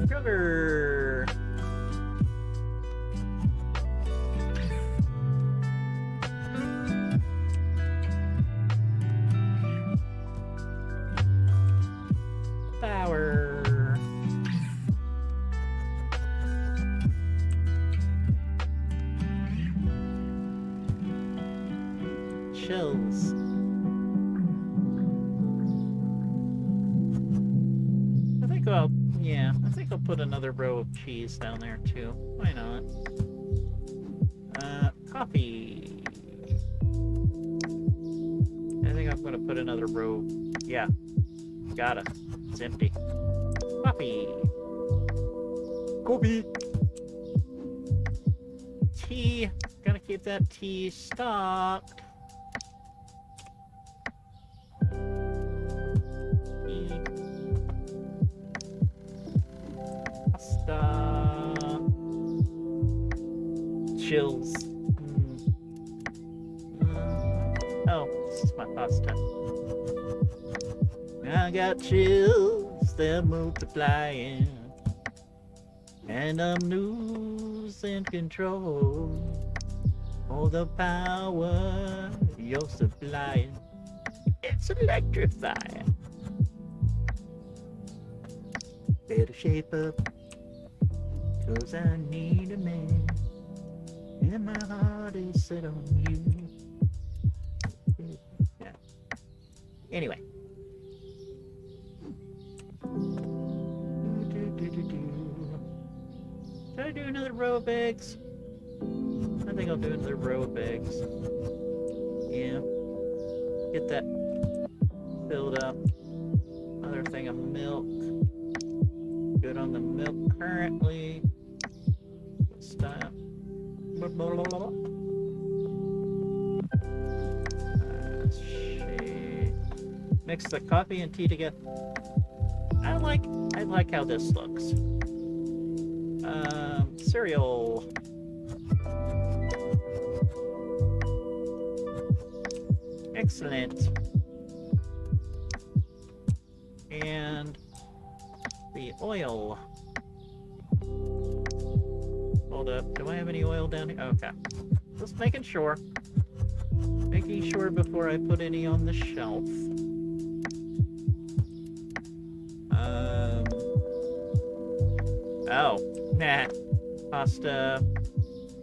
Sugar. Power. Chills. I think I'll put another row of cheese down there too. Why not? Coffee. I think I'm gonna put another row. Yeah. Gotta. It's empty. Coffee. Coffee. Tea. Gotta keep that tea stocked. Tea. Pasta. Chills. Oh, this is my pasta. I got chills, they're multiplying, and I'm losing control. Oh, the power you're supplying, it's electrifying. Better shape up, 'cause I need a man, and my heart is set on you. Yeah. Anyway. Should I do another row of eggs? I think I'll do another row of eggs. Yeah. Get that filled up. Another thing of milk. Good on the milk currently. Stop. Mix the coffee and tea together. I like how this looks. Cereal. Excellent. And the oil. Hold up. Do I have any oil down here? Okay. Just making sure. Making sure before I put any on the shelf. Oh, nah. Pasta.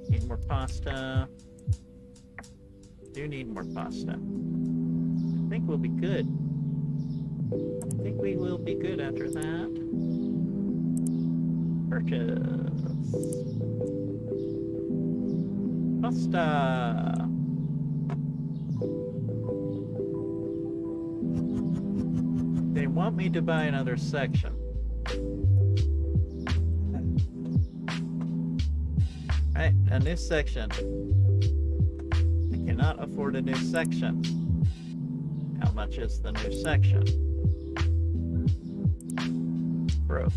Need more pasta. Do need more pasta. I think we'll be good. I think we will be good after that. Purchase. Pasta. They want me to buy another section. Right, a new section. I cannot afford a new section. How much is the new section? Growth.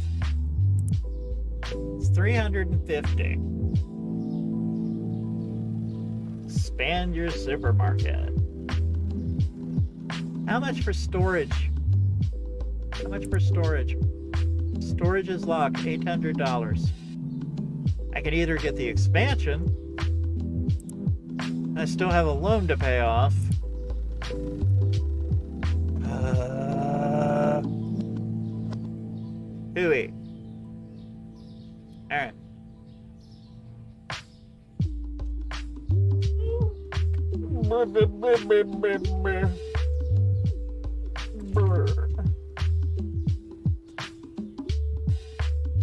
It's 350. Expand your supermarket. How much for storage? How much for storage? Storage is locked, $800. I can either get the expansion. I still have a loan to pay off. Hooey. Alright.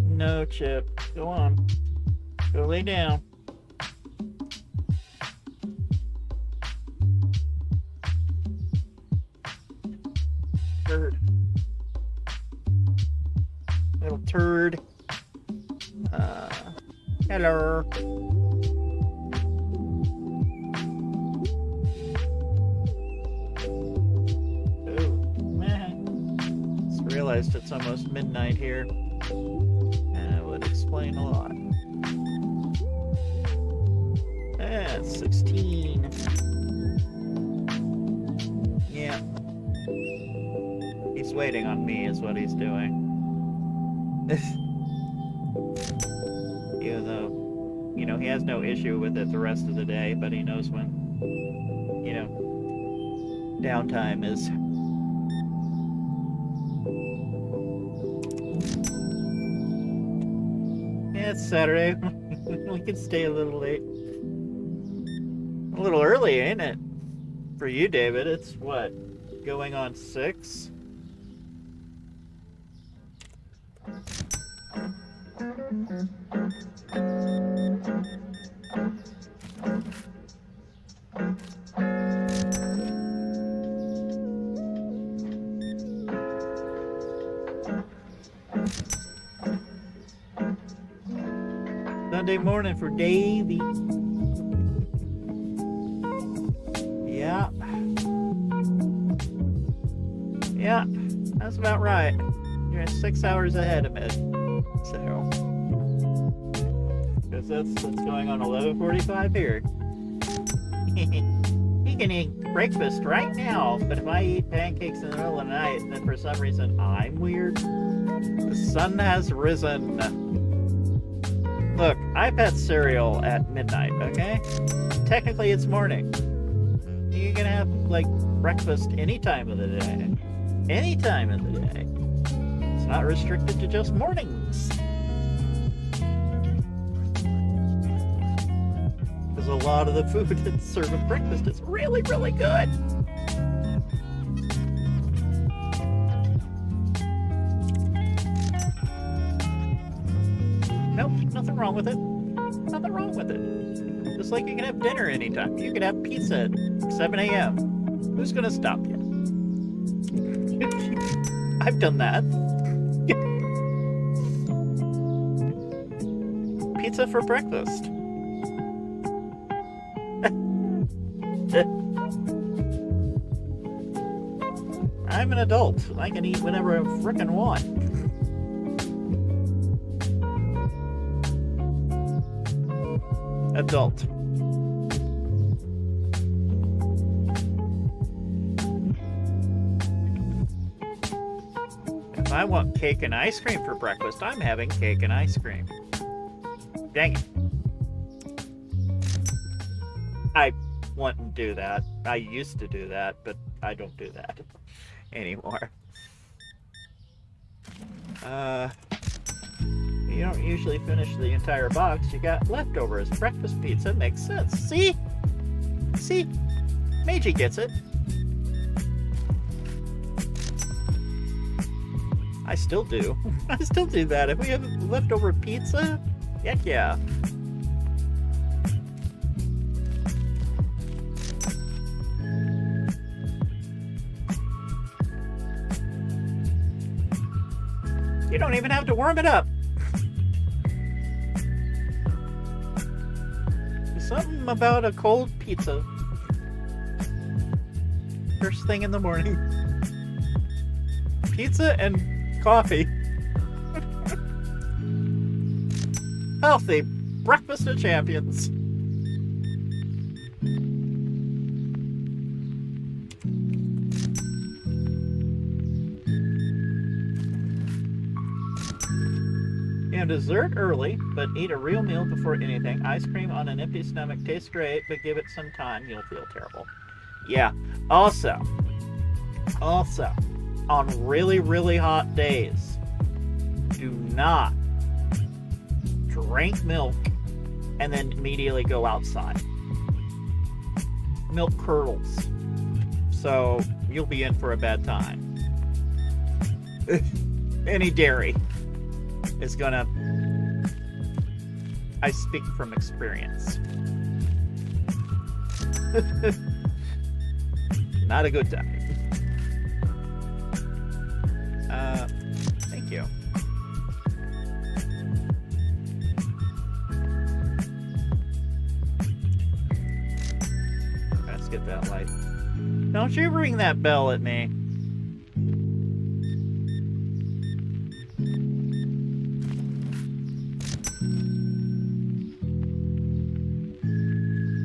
No, Chip. Go on. Go lay down. Turd. Little turd. Hello. Oh, man. Just realized it's almost midnight here. And it would explain a lot. Yeah, 16. Yeah. He's waiting on me is what he's doing. Even though, you know, he has no issue with it the rest of the day, but he knows when, you know, downtime is. Yeah, it's Saturday. We can stay a little late. A little early, ain't it? For you, David, it's what? Going on 6? Sunday morning for Davey. Yeah. Yeah, that's about right. You're 6 hours ahead of me. So, because that's going on 11:45 here. He can eat breakfast right now, but if I eat pancakes in the middle of the night, then for some reason I'm weird. The sun has risen. Look, I've had cereal at midnight, okay? Technically it's morning. You can have, like, breakfast any time of the day. Any time of the day. It's not restricted to just mornings. Because a lot of the food that's served at breakfast is really, really good. Nope, nothing wrong with it. Nothing wrong with it. Just like you can have dinner anytime. You can have pizza at 7 a.m. Who's gonna stop you? I've done that. Pizza for breakfast. I'm an adult. I can eat whatever I frickin' want. Adult. If I want cake and ice cream for breakfast, I'm having cake and ice cream. Dang it. I wouldn't do that. I used to do that, but I don't do that anymore. You don't usually finish the entire box. You got leftovers. Breakfast pizza makes sense. See? See? Meiji gets it. I still do. I still do that. If we have leftover pizza, heck yeah. You don't even have to warm it up. There's something about a cold pizza. First thing in the morning. Pizza and coffee. Healthy breakfast of champions. And dessert early, but eat a real meal before anything. Ice cream on an empty stomach tastes great, but give it some time, you'll feel terrible. Yeah. Also, on really, really hot days, do not drink milk and then immediately go outside. Milk curdles. So you'll be in for a bad time. Any dairy is gonna... I speak from experience. Not a good time. Thank you. Let's get that light. Don't you ring that bell at me.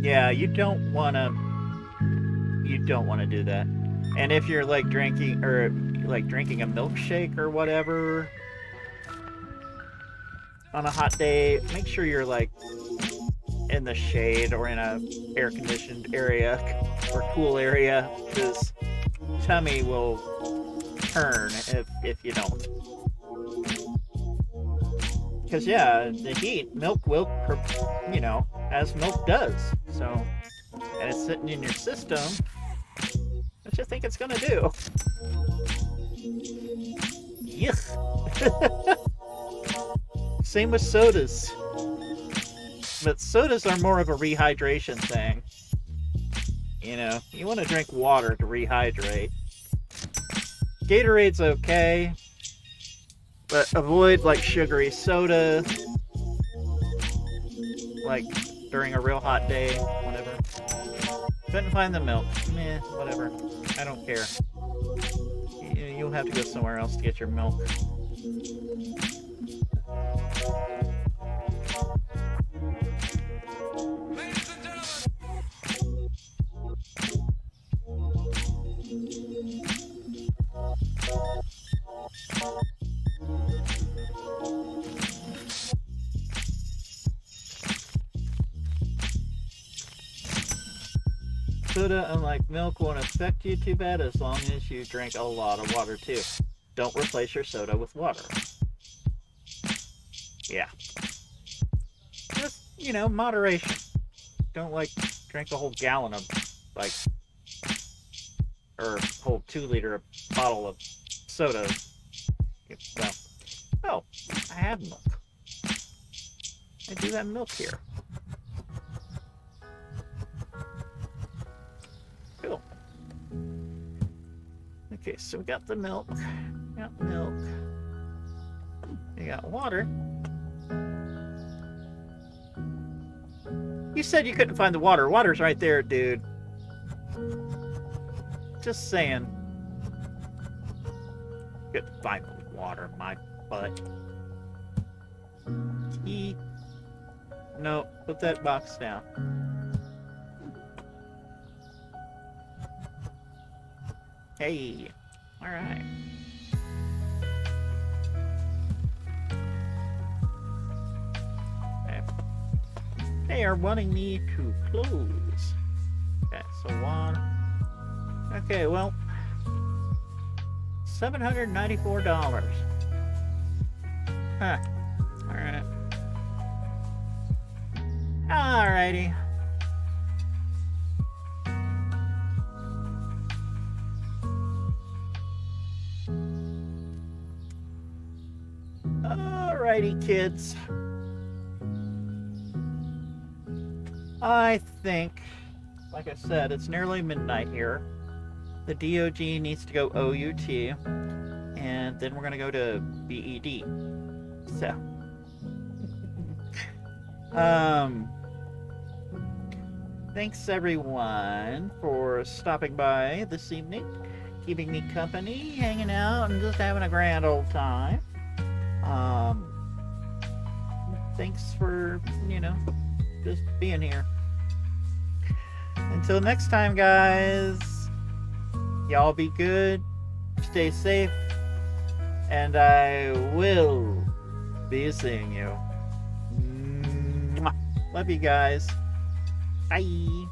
Yeah, you don't want to do that. And if you're like drinking a milkshake or whatever on a hot day, make sure you're like in the shade or in a air conditioned area or cool area, because tummy will turn if you don't. Because yeah, the heat, milk will, as milk does. So, and it's sitting in your system. What you think it's gonna do? Yuck. Same with sodas. But sodas are more of a rehydration thing. You want to drink water to rehydrate. Gatorade's okay, but avoid like sugary soda, like during a real hot day, whatever. Couldn't find the milk. Meh, whatever. I don't care. You'll have to go somewhere else to get your milk. Soda, unlike milk, won't affect you too bad as long as you drink a lot of water too. Don't replace your soda with water. Yeah. Just, moderation. Don't drink a whole gallon of or a whole 2-liter bottle of soda. Oh, I have milk. I do have milk here. Cool. Okay, so we got the milk. Got milk. You got water. You said you couldn't find the water. Water's right there, dude. Just saying. Couldn't find the water, my butt. No, put that box down. Hey, all right. Okay. They are wanting me to close. Okay, so one. Okay, well, $794. Huh. Alright. Alrighty. Alrighty, kids. I think, like I said, it's nearly midnight here. The DOG needs to go OUT, and then we're going to go to BED. So, thanks everyone for stopping by this evening, keeping me company, hanging out, and just having a grand old time. Thanks for, just being here. Until next time, guys, y'all be good, stay safe, and I will be seeing you. Mwah. Love you guys. Bye.